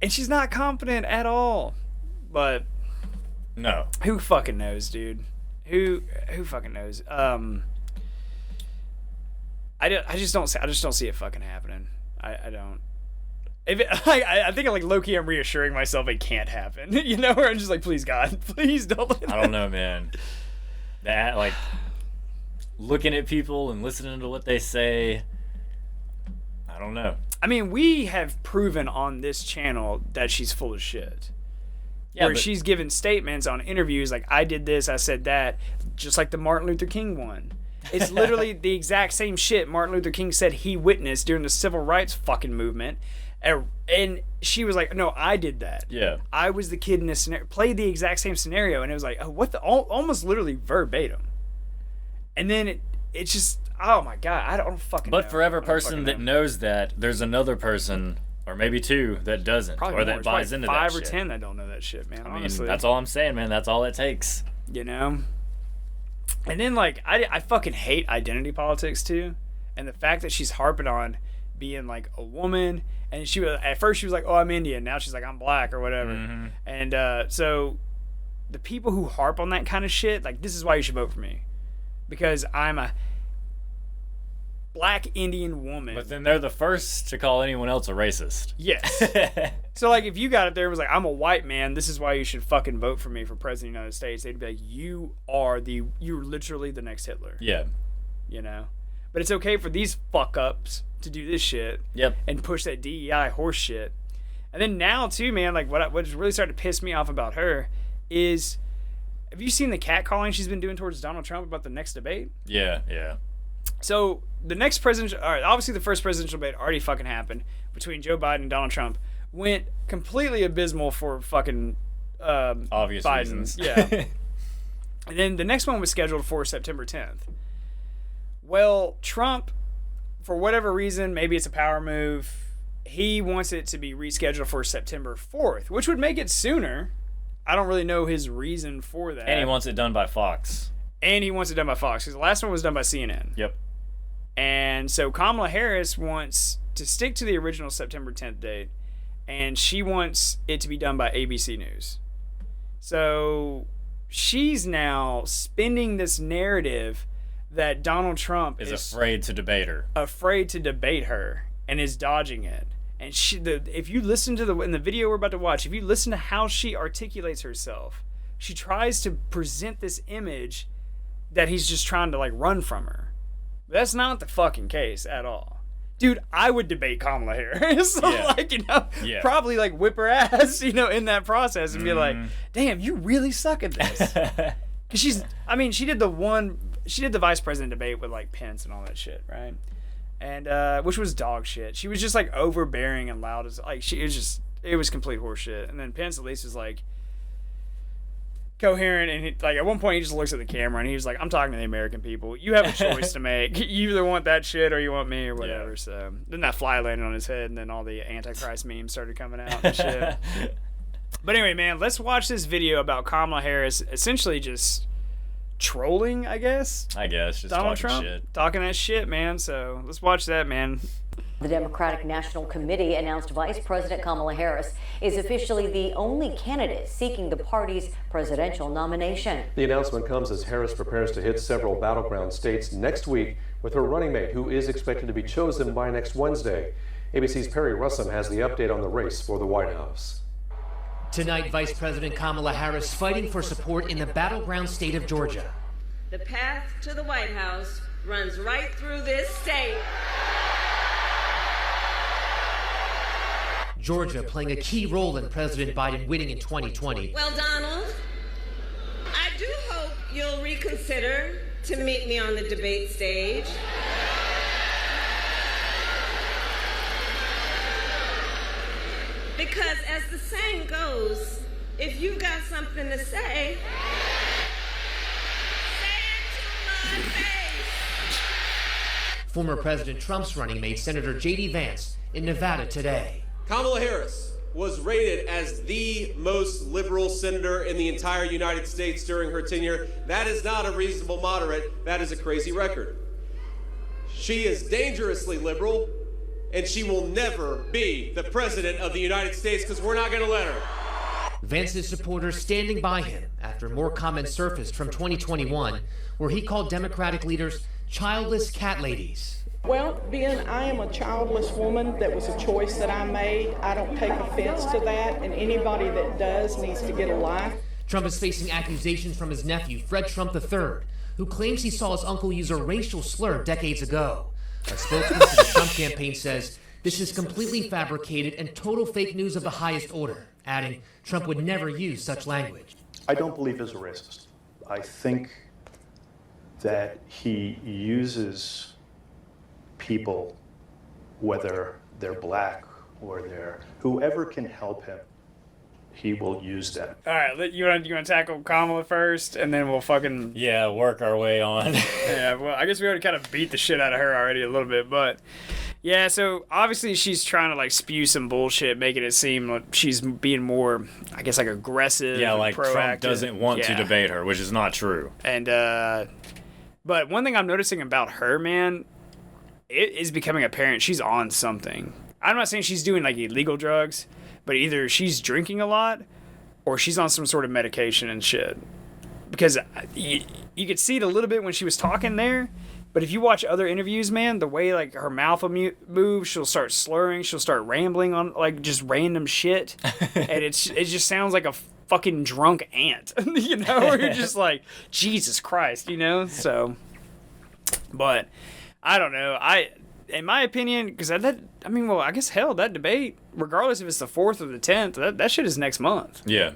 And she's not competent at all. But No. Who fucking knows, dude? Who fucking knows? I just don't see it fucking happening. I don't. If it, I think like low-key I'm reassuring myself it can't happen. You know, where I'm just like, please God, please don't. I don't know, man. That, like, looking at people and listening to what they say, I don't know. I mean, we have proven on this channel that she's full of shit. Yeah, where she's given statements on interviews like, I did this, I said that, just like the Martin Luther King one. It's literally the exact same shit Martin Luther King said he witnessed during the civil rights fucking movement. And she was like, no, I did that. Yeah. I was the kid in this scenario. Played the exact same scenario. And it was like, oh, what the? Almost literally verbatim. And then it's just, oh my God, I don't fucking know. But for every person that knows that, there's another person, or maybe two, that doesn't. Probably or more. that buys into that 5 shit. or 10 that don't know that shit, man. I mean, honestly. that's all I'm saying, man. That's all it takes. You know? And then, like, I fucking hate identity politics, too. And the fact that she's harping on being, like, a woman. And she was, at first she was like, oh, I'm Indian. Now she's like, I'm black or whatever. Mm-hmm. And so the people who harp on that kind of shit, like, this is why you should vote for me. Because I'm a black Indian woman. But then they're the first to call anyone else a racist. Yes. So, like, if you got it there and was like, I'm a white man, this is why you should fucking vote for me for president of the United States, they'd be like, you're literally the next Hitler. Yeah. You know? But it's okay for these fuck-ups to do this shit. Yep. And push that DEI horse shit. And then now, too, man, like, what's really starting to piss me off about her is, have you seen the catcalling she's been doing towards Donald Trump about the next debate? Yeah, yeah. So, the next presidential, all right, obviously the first presidential debate already fucking happened between Joe Biden and Donald Trump. Went completely abysmal for fucking obvious Biden. reasons. Yeah. And then the next one was scheduled for September 10th. Well, Trump, for whatever reason, maybe it's a power move, he wants it to be rescheduled for September 4th, which would make it sooner. I don't really know his reason for that. And he wants it done by Fox. Because the last one was done by CNN. Yep. And so Kamala Harris wants to stick to the original September 10th date, and she wants it to be done by ABC News. So she's now spinning this narrative that Donald Trump is afraid to debate her. And is dodging it. And if you listen to in the video we're about to watch, if you listen to how she articulates herself, she tries to present this image that he's just trying to, like, run from her. But that's not the fucking case at all. Dude, I would debate Kamala Harris. So, yeah. like, you know, probably, like, whip her ass, you know, in that process and be like, damn, you really suck at this. Because she did the vice president debate with, like, Pence and all that shit, right? And, which was dog shit. She was just, like, overbearing and loud as, like, it was complete horse shit. And then Pence at least was, like, coherent, and like at one point he just looks at the camera and he was like, I'm talking to the American people. You have a choice to make. You either want that shit or you want me or whatever. Yeah. So then that fly landed on his head, and then all the Antichrist memes started coming out and shit. But anyway, man, let's watch this video about Kamala Harris essentially just trolling, I guess. Just Donald talking Trump shit. Talking that shit, man. So let's watch that, man. The Democratic National Committee announced Vice President Kamala Harris is officially the only candidate seeking the party's presidential nomination. The announcement comes as Harris prepares to hit several battleground states next week with her running mate, who is expected to be chosen by next Wednesday. ABC's Perry Russum has the update on the race for the White House. Tonight, Vice President Kamala Harris fighting for support in the battleground state of Georgia. The path to the White House runs right through this state. Georgia playing a key role in President Biden winning in 2020. Well, Donald, I do hope you'll reconsider to meet me on the debate stage. Because as the saying goes, if you've got something to say it to my face. Former President Trump's running mate, Senator J.D. Vance, in Nevada today. Kamala Harris was rated as the most liberal senator in the entire United States during her tenure. That is not a reasonable moderate. That is a crazy record. She is dangerously liberal, and she will never be the president of the United States because we're not going to let her. Vance's supporters standing by him after more comments surfaced from 2021 where he called Democratic leaders childless cat ladies. Well, being I am a childless woman, that was a choice that I made. I don't take offense to that, and anybody that does needs to get a life. Trump is facing accusations from his nephew, Fred Trump III, who claims he saw his uncle use a racial slur decades ago. A spokesman for the Trump campaign says this is completely fabricated and total fake news of the highest order, adding Trump would never use such language. I don't believe he's a racist. I think that he uses people, whether they're black or they're whoever can help him, he will use them. All right, you want to tackle Kamala first, and then we'll fucking work our way on. Yeah, well, I guess we already kind of beat the shit out of her already a little bit, but yeah. So obviously she's trying to like spew some bullshit, making it seem like she's being more, I guess, like aggressive. Yeah, like proactive. Trump doesn't want to debate her, which is not true. And but one thing I'm noticing about her, man, it is becoming apparent she's on something. I'm not saying she's doing like illegal drugs, but either she's drinking a lot or she's on some sort of medication and shit. Because you could see it a little bit when she was talking there, but if you watch other interviews, man, the way like her mouth will move, she'll start slurring, she'll start rambling on like just random shit, and it just sounds like a fucking drunk ant, you know, where you're just like, Jesus Christ, you know? So, but I don't know. In my opinion, because I guess hell, that debate, regardless if it's the 4th or the 10th, that shit is next month. Yeah.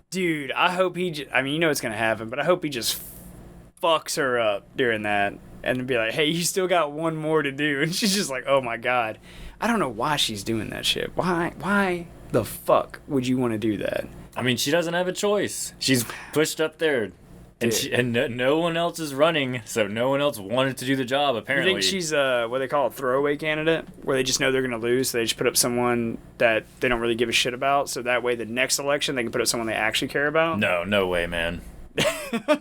Dude, I hope you know it's going to happen, but I hope he just fucks her up during that and be like, hey, you still got one more to do. And she's just like, oh my God. I don't know why she's doing that shit. Why the fuck would you want to do that? I mean, she doesn't have a choice. She's pushed up there. And no one else is running, so no one else wanted to do the job, apparently. You think she's what they call a throwaway candidate, where they just know they're going to lose, so they just put up someone that they don't really give a shit about, so that way the next election they can put up someone they actually care about? No way, man.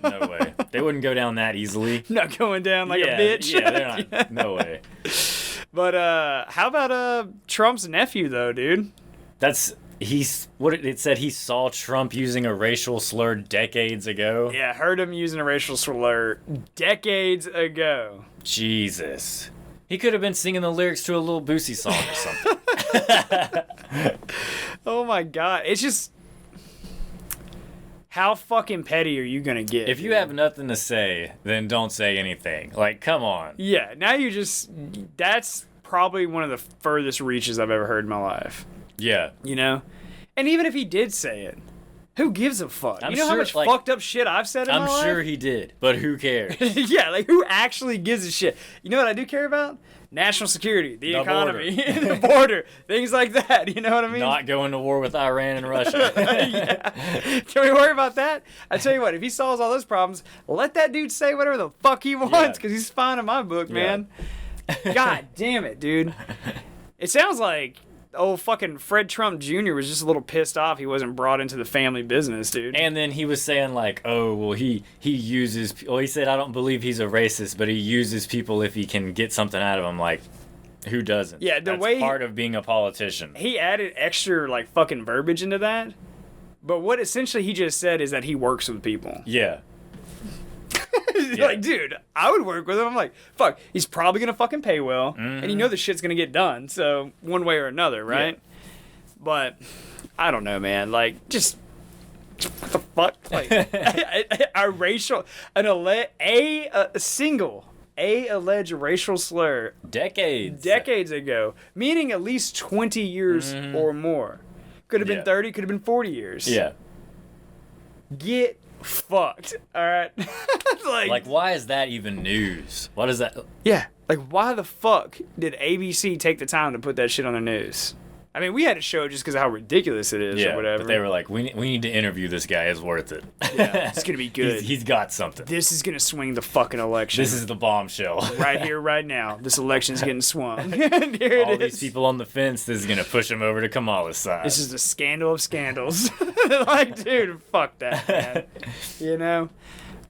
No way. They wouldn't go down that easily. Not going down like a bitch? Yeah, they're not. No way. But how about Trump's nephew, though, dude? It said he saw Trump using a racial slur decades ago. Yeah, heard him using a racial slur decades ago. Jesus. He could have been singing the lyrics to a Lil Boosie song or something. Oh my God. It's just, how fucking petty are you gonna get? If you have nothing to say, then don't say anything. Like, come on. Yeah, now that's probably one of the furthest reaches I've ever heard in my life. Yeah. You know? And even if he did say it, who gives a fuck? You know how much fucked up shit I've said in my life? I'm sure he did, but who cares? Yeah, like who actually gives a shit? You know what I do care about? National security, the economy, the border, things like that. You know what I mean? Not going to war with Iran and Russia. Yeah. Can we worry about that? I tell you what, if he solves all those problems, let that dude say whatever the fuck he wants, because he's fine in my book, man. God damn it, dude. It sounds like old fucking Fred Trump Jr. was just a little pissed off he wasn't brought into the family business, dude. And then he was saying like, oh, well, he said, I don't believe he's a racist, but he uses people if he can get something out of them. Like, who doesn't? Yeah, That's part of being a politician. He added extra like fucking verbiage into that. But what essentially he just said is that he works with people. Yeah. Like, dude, I would work with him. I'm like, fuck, he's probably gonna fucking pay well, and you know the shit's gonna get done. So one way or another, right? Yeah. But I don't know, man. Like, just what the fuck? Like, a alleged racial slur decades ago, meaning at least 20 years or more. Could have been 30, could have been 40 years. Yeah. Get fucked. All right. like why is that even news? What is that? Yeah. Like, why the fuck did ABC take the time to put that shit on the news? I mean, we had to show just because of how ridiculous it is or whatever. But they were like, we need to interview this guy. It's worth it. Yeah, it's going to be good. He's got something. This is going to swing the fucking election. This is the bombshell. Right here, right now. This election's getting swung. Here All these people on the fence, this is going to push him over to Kamala's side. This is the scandal of scandals. Like, dude, fuck that, man. You know?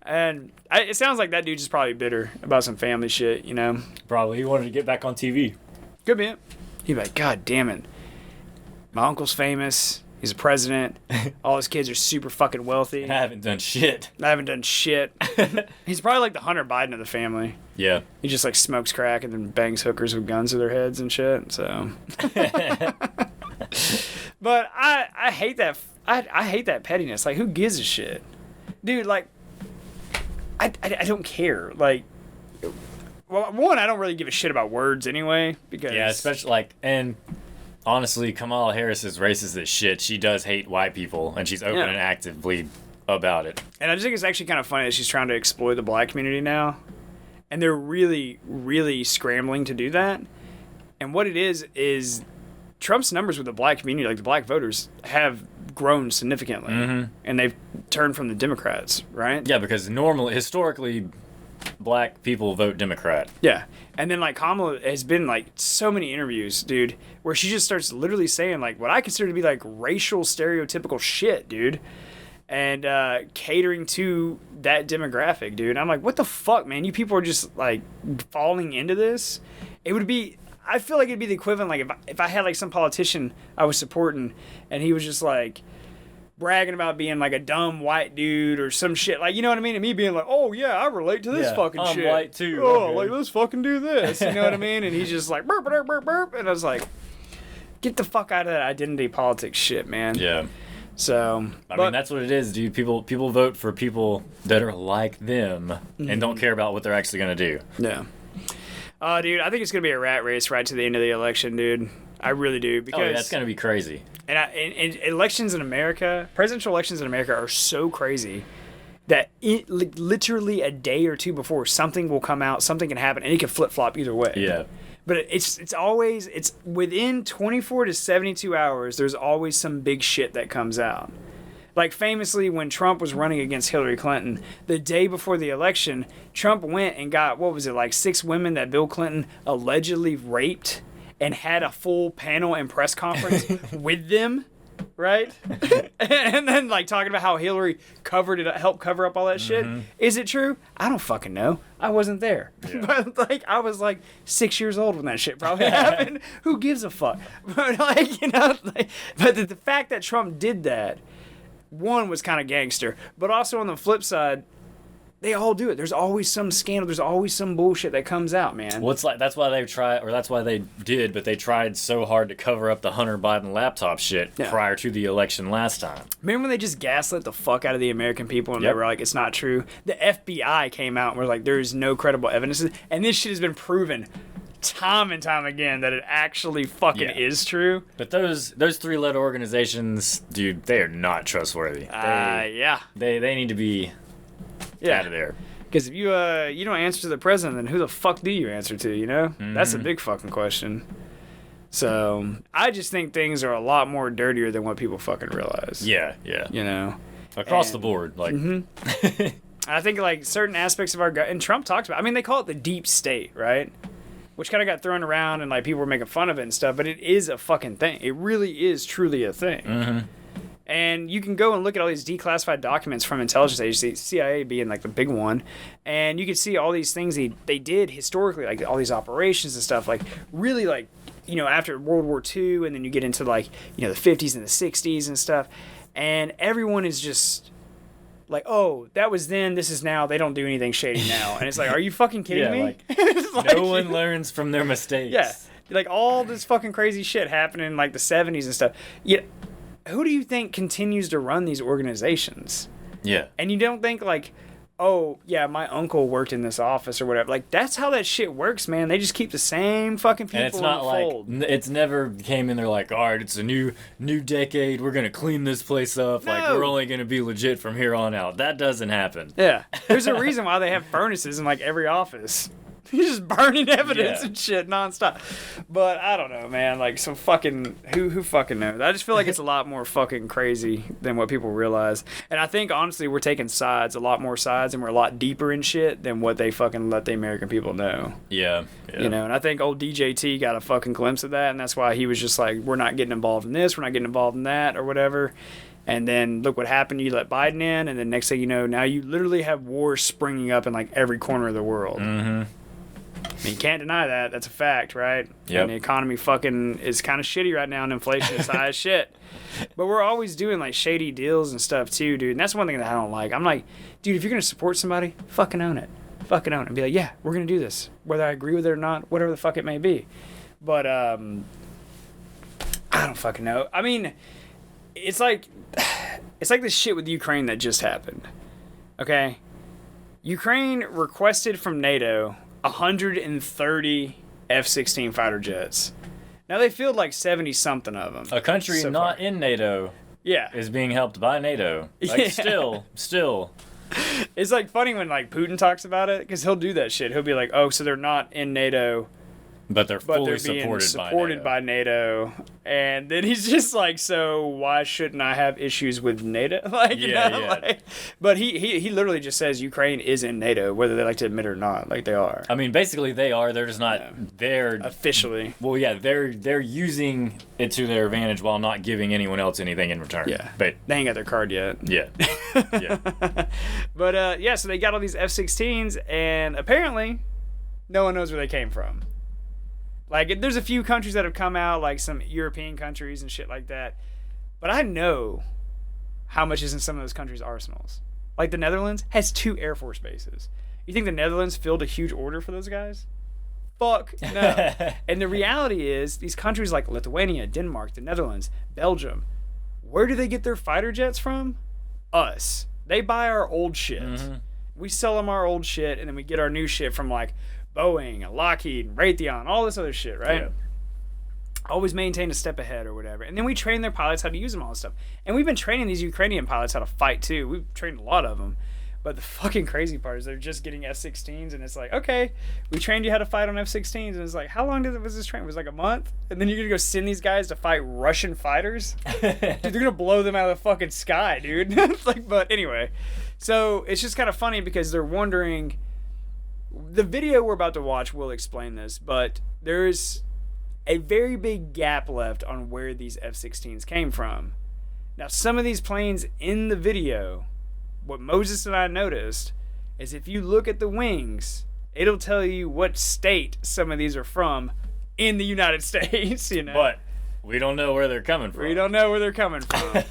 And it sounds like that dude's just probably bitter about some family shit, you know? Probably. He wanted to get back on TV. Could be it. He'd be like, God damn it. My uncle's famous. He's a president. All his kids are super fucking wealthy. I haven't done shit. He's probably like the Hunter Biden of the family. Yeah. He just like smokes crack and then bangs hookers with guns to their heads and shit. So. But I hate that. I hate that pettiness. Like, who gives a shit, dude? Like, I don't care. Like, well, one, I don't really give a shit about words anyway, because especially like, and honestly, Kamala Harris is racist as shit. She does hate white people, and she's open and actively about it. And I just think it's actually kind of funny that she's trying to exploit the black community now, and they're really, really scrambling to do that. And what it is Trump's numbers with the black community, like the black voters, have grown significantly, and they've turned from the Democrats, right? Yeah, because historically, black people vote Democrat. Yeah. And then, like, Kamala has been, like, so many interviews, dude, where she just starts literally saying, like, what I consider to be, like, racial stereotypical shit, dude, and catering to that demographic, dude. I'm like, what the fuck, man? You people are just, like, falling into this? It would be... I feel like it'd be the equivalent, like, if I had, like, some politician I was supporting, and he was just, like, bragging about being, like, a dumb white dude or some shit. Like, you know what I mean? And me being like, oh, yeah, I relate to this fucking shit. I'm white, too. Oh, okay. like, let's fucking do this. You know what I mean? And he's just like, burp, burp, burp, burp. And I was like, get the fuck out of that identity politics shit, man. Yeah. So, I mean, that's what it is, dude. People vote for people that are like them and don't care about what they're actually going to do. Yeah. Dude, I think it's going to be a rat race right to the end of the election, dude. I really do. Because that's going to be crazy. And elections in America, presidential elections in America are so crazy that literally a day or two before, something will come out, something can happen, and it can flip-flop either way. Yeah. But it's always within 24 to 72 hours, there's always some big shit that comes out. Like, famously, when Trump was running against Hillary Clinton, the day before the election, Trump went and got, what was it, like 6 women that Bill Clinton allegedly raped and had a full panel and press conference with them, right? And then, like, talking about how Hillary helped cover up all that shit. Is it true? I don't fucking know. I wasn't there. Yeah. But, like, I was, like, 6 years old when that shit probably happened. Who gives a fuck? But, like, you know, but the fact that Trump did that, one, was kind of gangster, but also on the flip side, they all do it. There's always some scandal. There's always some bullshit that comes out, man. Well, it's like that's why they did, but they tried so hard to cover up the Hunter Biden laptop shit prior to the election last time. Remember when they just gaslit the fuck out of the American people and they were like, it's not true? The FBI came out and was like, there's no credible evidence. And this shit has been proven time and time again that it actually fucking is true. But those 3-letter organizations, dude, they are not trustworthy. They need to be out of there. Because if you don't answer to the president, then who the fuck do you answer to, you know? That's a big fucking question. So, I just think things are a lot more dirtier than what people fucking realize. Yeah. You know? Across the board. Like. I think, like, certain aspects of our... And Trump talks about... I mean, they call it the deep state, right? Which kind of got thrown around and, like, people were making fun of it and stuff, but it is a fucking thing. It really is truly a thing. And you can go and look at all these declassified documents from intelligence agencies, CIA being, like, the big one, and you can see all these things they did historically, like, all these operations and stuff, like, really, like, you know, after World War II, and then you get into, like, you know, the 50s and the 60s and stuff, and everyone is just... like, oh, that was then, this is now, they don't do anything shady now. And it's like, are you fucking kidding me? Like, no one learns from their mistakes. Yeah. Like, all this fucking crazy shit happening in, like, the 70s and stuff. Yeah. Who do you think continues to run these organizations? Yeah. And you don't think, like, oh, yeah, my uncle worked in this office or whatever. Like, that's how that shit works, man. They just keep the same fucking people in the fold. And it's not like, it's never came in there like, all right, it's a new decade. We're going to clean this place up. No. Like, we're only going to be legit from here on out. That doesn't happen. Yeah. There's a reason why they have furnaces in, like, every office. He's just burning evidence and shit nonstop. But I don't know, man. Like, some fucking... Who fucking knows? I just feel like it's a lot more fucking crazy than what people realize. And I think, honestly, we're taking sides, a lot more sides, and we're a lot deeper in shit than what they fucking let the American people know. Yeah. You know, and I think old DJT got a fucking glimpse of that, and that's why he was just like, we're not getting involved in this, we're not getting involved in that, or whatever. And then look what happened. You let Biden in, and then next thing you know, now you literally have wars springing up in, like, every corner of the world. mean, you can't deny that. That's a fact, right? Yep. And the economy fucking is kind of shitty right now, and inflation is high as shit. But we're always doing, like, shady deals and stuff, too, dude. And that's one thing that I don't like. I'm like, dude, if you're going to support somebody, fucking own it. Fucking own it. And be like, yeah, we're going to do this. Whether I agree with it or not, whatever the fuck it may be. But, I don't fucking know. I mean, it's like this shit with Ukraine that just happened. Okay? Ukraine requested from NATO 130 F-16 fighter jets. Now they filled like 70-something of them. A country so not far. in NATO is being helped by NATO. Like, still. It's like funny when like Putin talks about it, because he'll do that shit. He'll be like, oh, so they're not in NATO, but they're fully being supported by NATO. And then he's just like, so why shouldn't I have issues with NATO? Like, Like, but he literally just says Ukraine is in NATO, whether they like to admit it or not. Like, they are. I mean, basically they are. They're just not there officially. Well, yeah, they're using it to their advantage while not giving anyone else anything in return. Yeah, but they ain't got their card yet. Yeah. But so they got all these F-16s, and apparently no one knows where they came from. Like, there's a few countries that have come out, like some European countries and shit like that. But I know how much is in some of those countries' arsenals. Like, the Netherlands has 2 Air Force bases. You think the Netherlands filled a huge order for those guys? Fuck no. And the reality is, these countries like Lithuania, Denmark, the Netherlands, Belgium, where do they get their fighter jets from? Us. They buy our old shit. Mm-hmm. We sell them our old shit, and then we get our new shit from, like, Boeing, Lockheed, Raytheon, all this other shit, right? Yeah. Always maintain a step ahead or whatever. And then we train their pilots how to use them, all this stuff. And we've been training these Ukrainian pilots how to fight, too. We've trained a lot of them. But the fucking crazy part is they're just getting F-16s, and it's like, okay, we trained you how to fight on F-16s. And it's like, how long was this training? It was like a month? And then you're going to go send these guys to fight Russian fighters? Dude, they're going to blow them out of the fucking sky, dude. It's like, but anyway. So it's just kind of funny because they're wondering... The video we're about to watch will explain this, but there's a very big gap left on where these F-16s came from. Now, some of these planes in the video, what Moses and I noticed, is if you look at the wings, it'll tell you what state some of these are from in the United States, you know? But we don't know where they're coming from. We don't know where they're coming from.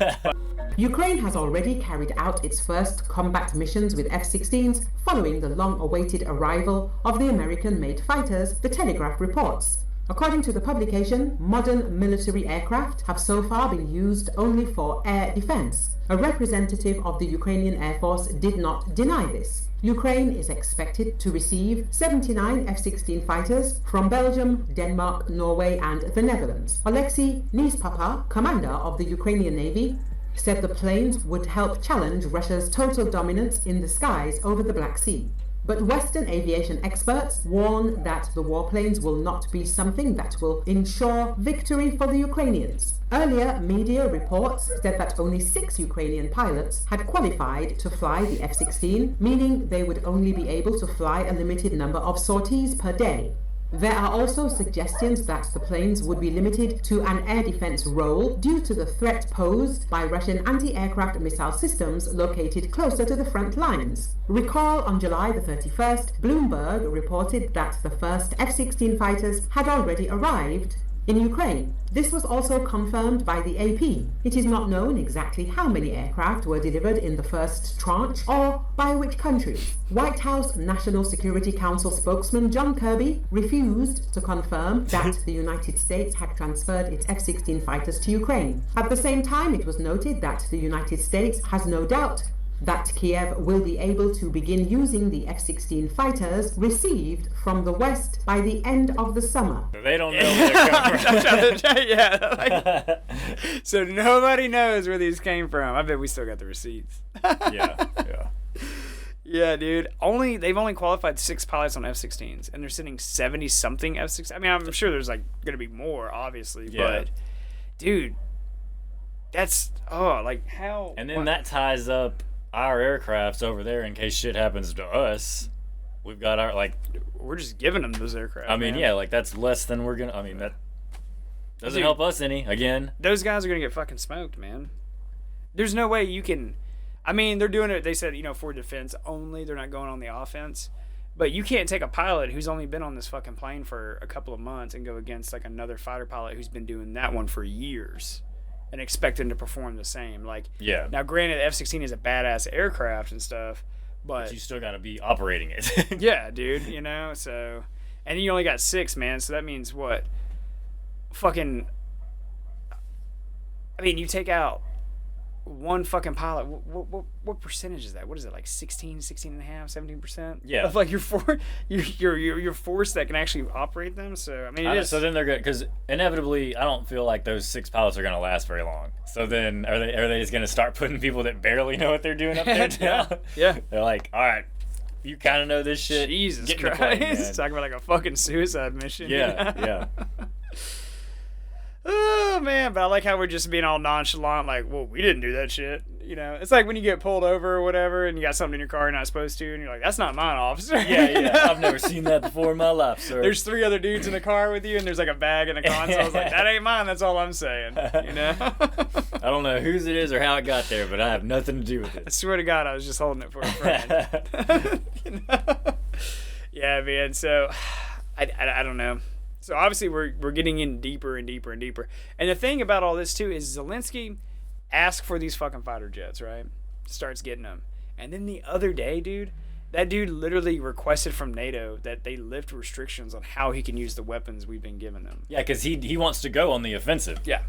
Ukraine has already carried out its first combat missions with F-16s following the long-awaited arrival of the American-made fighters, The Telegraph reports. According to the publication, modern military aircraft have so far been used only for air defense. A representative of the Ukrainian Air Force did not deny this. Ukraine is expected to receive 79 F-16 fighters from Belgium, Denmark, Norway, and the Netherlands. Oleksiy Nispapa, commander of the Ukrainian Navy, said the planes would help challenge Russia's total dominance in the skies over the Black Sea. But Western aviation experts warn that the warplanes will not be something that will ensure victory for the Ukrainians. Earlier, media reports said that only 6 Ukrainian pilots had qualified to fly the F-16, meaning they would only be able to fly a limited number of sorties per day. There are also suggestions that the planes would be limited to an air defense role due to the threat posed by Russian anti-aircraft missile systems located closer to the front lines. Recall on July the 31st, Bloomberg reported that the first F-16 fighters had already arrived in Ukraine. This was also confirmed by the AP. It is not known exactly how many aircraft were delivered in the first tranche or by which countries. White House National Security Council spokesman John Kirby refused to confirm that the United States had transferred its F-16 fighters to Ukraine. At the same time, it was noted that the United States has no doubt that Kiev will be able to begin using the F-16 fighters received from the West by the end of the summer. They don't know where they're coming from. So nobody knows where these came from. I bet we still got the receipts. Yeah. Yeah, dude. They've only qualified 6 pilots on F-16s, and they're sending 70-something F-16. I mean, I'm sure there's like going to be more, obviously, but dude, that's how. And then that ties up our aircrafts over there in case shit happens to us. We've got our we're just giving them those aircraft. I mean, man. that's less than we're gonna. I mean, that doesn't help us any. Again, those guys are gonna get fucking smoked, man. There's no way you can. I mean, they're doing it. They said for defense only. They're not going on the offense. But you can't take a pilot who's only been on this fucking plane for a couple of months and go against like another fighter pilot who's been doing that one for years and expect them to perform the same. Like, yeah. Now, granted, F-16 is a badass aircraft and stuff, but you still got to be operating it. Yeah, dude. You know, so and you only got 6, man. So that means what? Fucking. I mean, you take out one fucking pilot. What percentage is that? What is it, like 16 and a half, 17%? Yeah. Of like your force that can actually operate them. So I mean, it is. So then they're good because inevitably, I don't feel like those 6 pilots are gonna last very long. So then, are they just gonna start putting people that barely know what they're doing up there down? Yeah. They're like, all right, you kind of know this shit. Jesus Christ! Talking about like a fucking suicide mission. Yeah, yeah. Oh man, but I like how we're just being all nonchalant, like, well, we didn't do that shit. You know, it's like when you get pulled over or whatever, and you got something in your car you're not supposed to, and you're like, that's not mine, officer. Yeah. I've never seen that before in my life, sir. There's 3 other dudes in the car with you, and there's like a bag and a console. I was like, that ain't mine. That's all I'm saying. You know. I don't know whose it is or how it got there, but I have nothing to do with it. I swear to God, I was just holding it for a friend. You know? Yeah, man. So, I don't know. So obviously we're getting in deeper and deeper and deeper. And the thing about all this too is Zelensky asked for these fucking fighter jets, right? Starts getting them. And then the other day, dude, that dude literally requested from NATO that they lift restrictions on how he can use the weapons we've been giving him. Yeah, because he wants to go on the offensive. Yeah.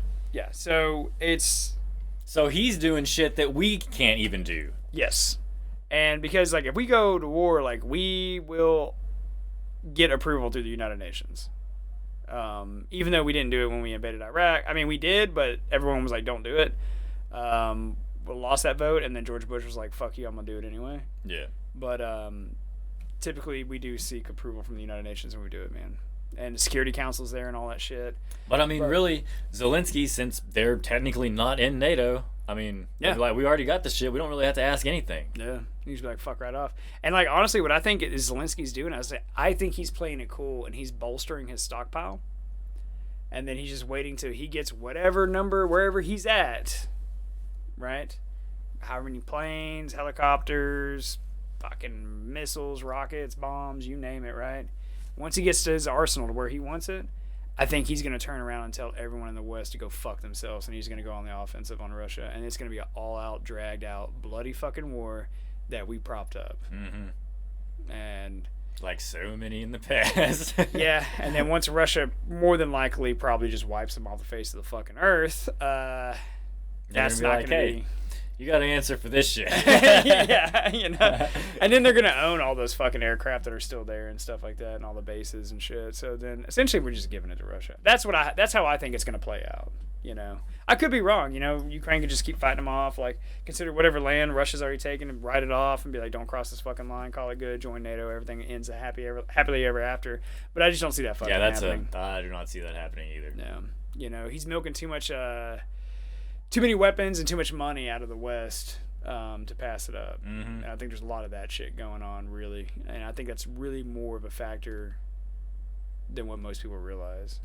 So he's doing shit that we can't even do. Yes. And because like if we go to war, like we will get approval through the United Nations. Even though we didn't do it when we invaded Iraq. I mean, we did, but everyone was like, don't do it. We lost that vote, and then George Bush was like, fuck you, I'm going to do it anyway. Yeah. But typically, we do seek approval from the United Nations when we do it, man. And the Security Council's there and all that shit. But, I mean, really, Zelensky, since they're technically not in NATO, I mean, yeah, like, we already got the shit. We don't really have to ask anything. Yeah. He's just be like, fuck right off. And, like, honestly, what I think is Zelensky's doing, I think he's playing it cool, and he's bolstering his stockpile. And then he's just waiting till he gets whatever number, wherever he's at, right? However many planes, helicopters, fucking missiles, rockets, bombs, you name it, right? Once he gets to his arsenal to where he wants it, I think he's going to turn around and tell everyone in the West to go fuck themselves, and he's going to go on the offensive on Russia, and it's going to be an all-out, dragged-out, bloody fucking war that we propped up. Mm-hmm. And like so many in the past. Yeah, and then once Russia more than likely probably just wipes them off the face of the fucking earth, that's not going to be... You got to answer for this shit. Yeah, you know. And then they're going to own all those fucking aircraft that are still there and stuff like that, and all the bases and shit. So then essentially we're just giving it to Russia. That's how I think it's going to play out, you know. I could be wrong, you know. Ukraine could just keep fighting them off, like consider whatever land Russia's already taken and write it off and be like, don't cross this fucking line, call it good, join NATO, everything ends happily ever after. But I just don't see that fucking happening. I do not see that happening either. No. You know, he's milking too many weapons and too much money out of the West to pass it up. Mm-hmm. And I think there's a lot of that shit going on, really. And I think that's really more of a factor than what most people realize.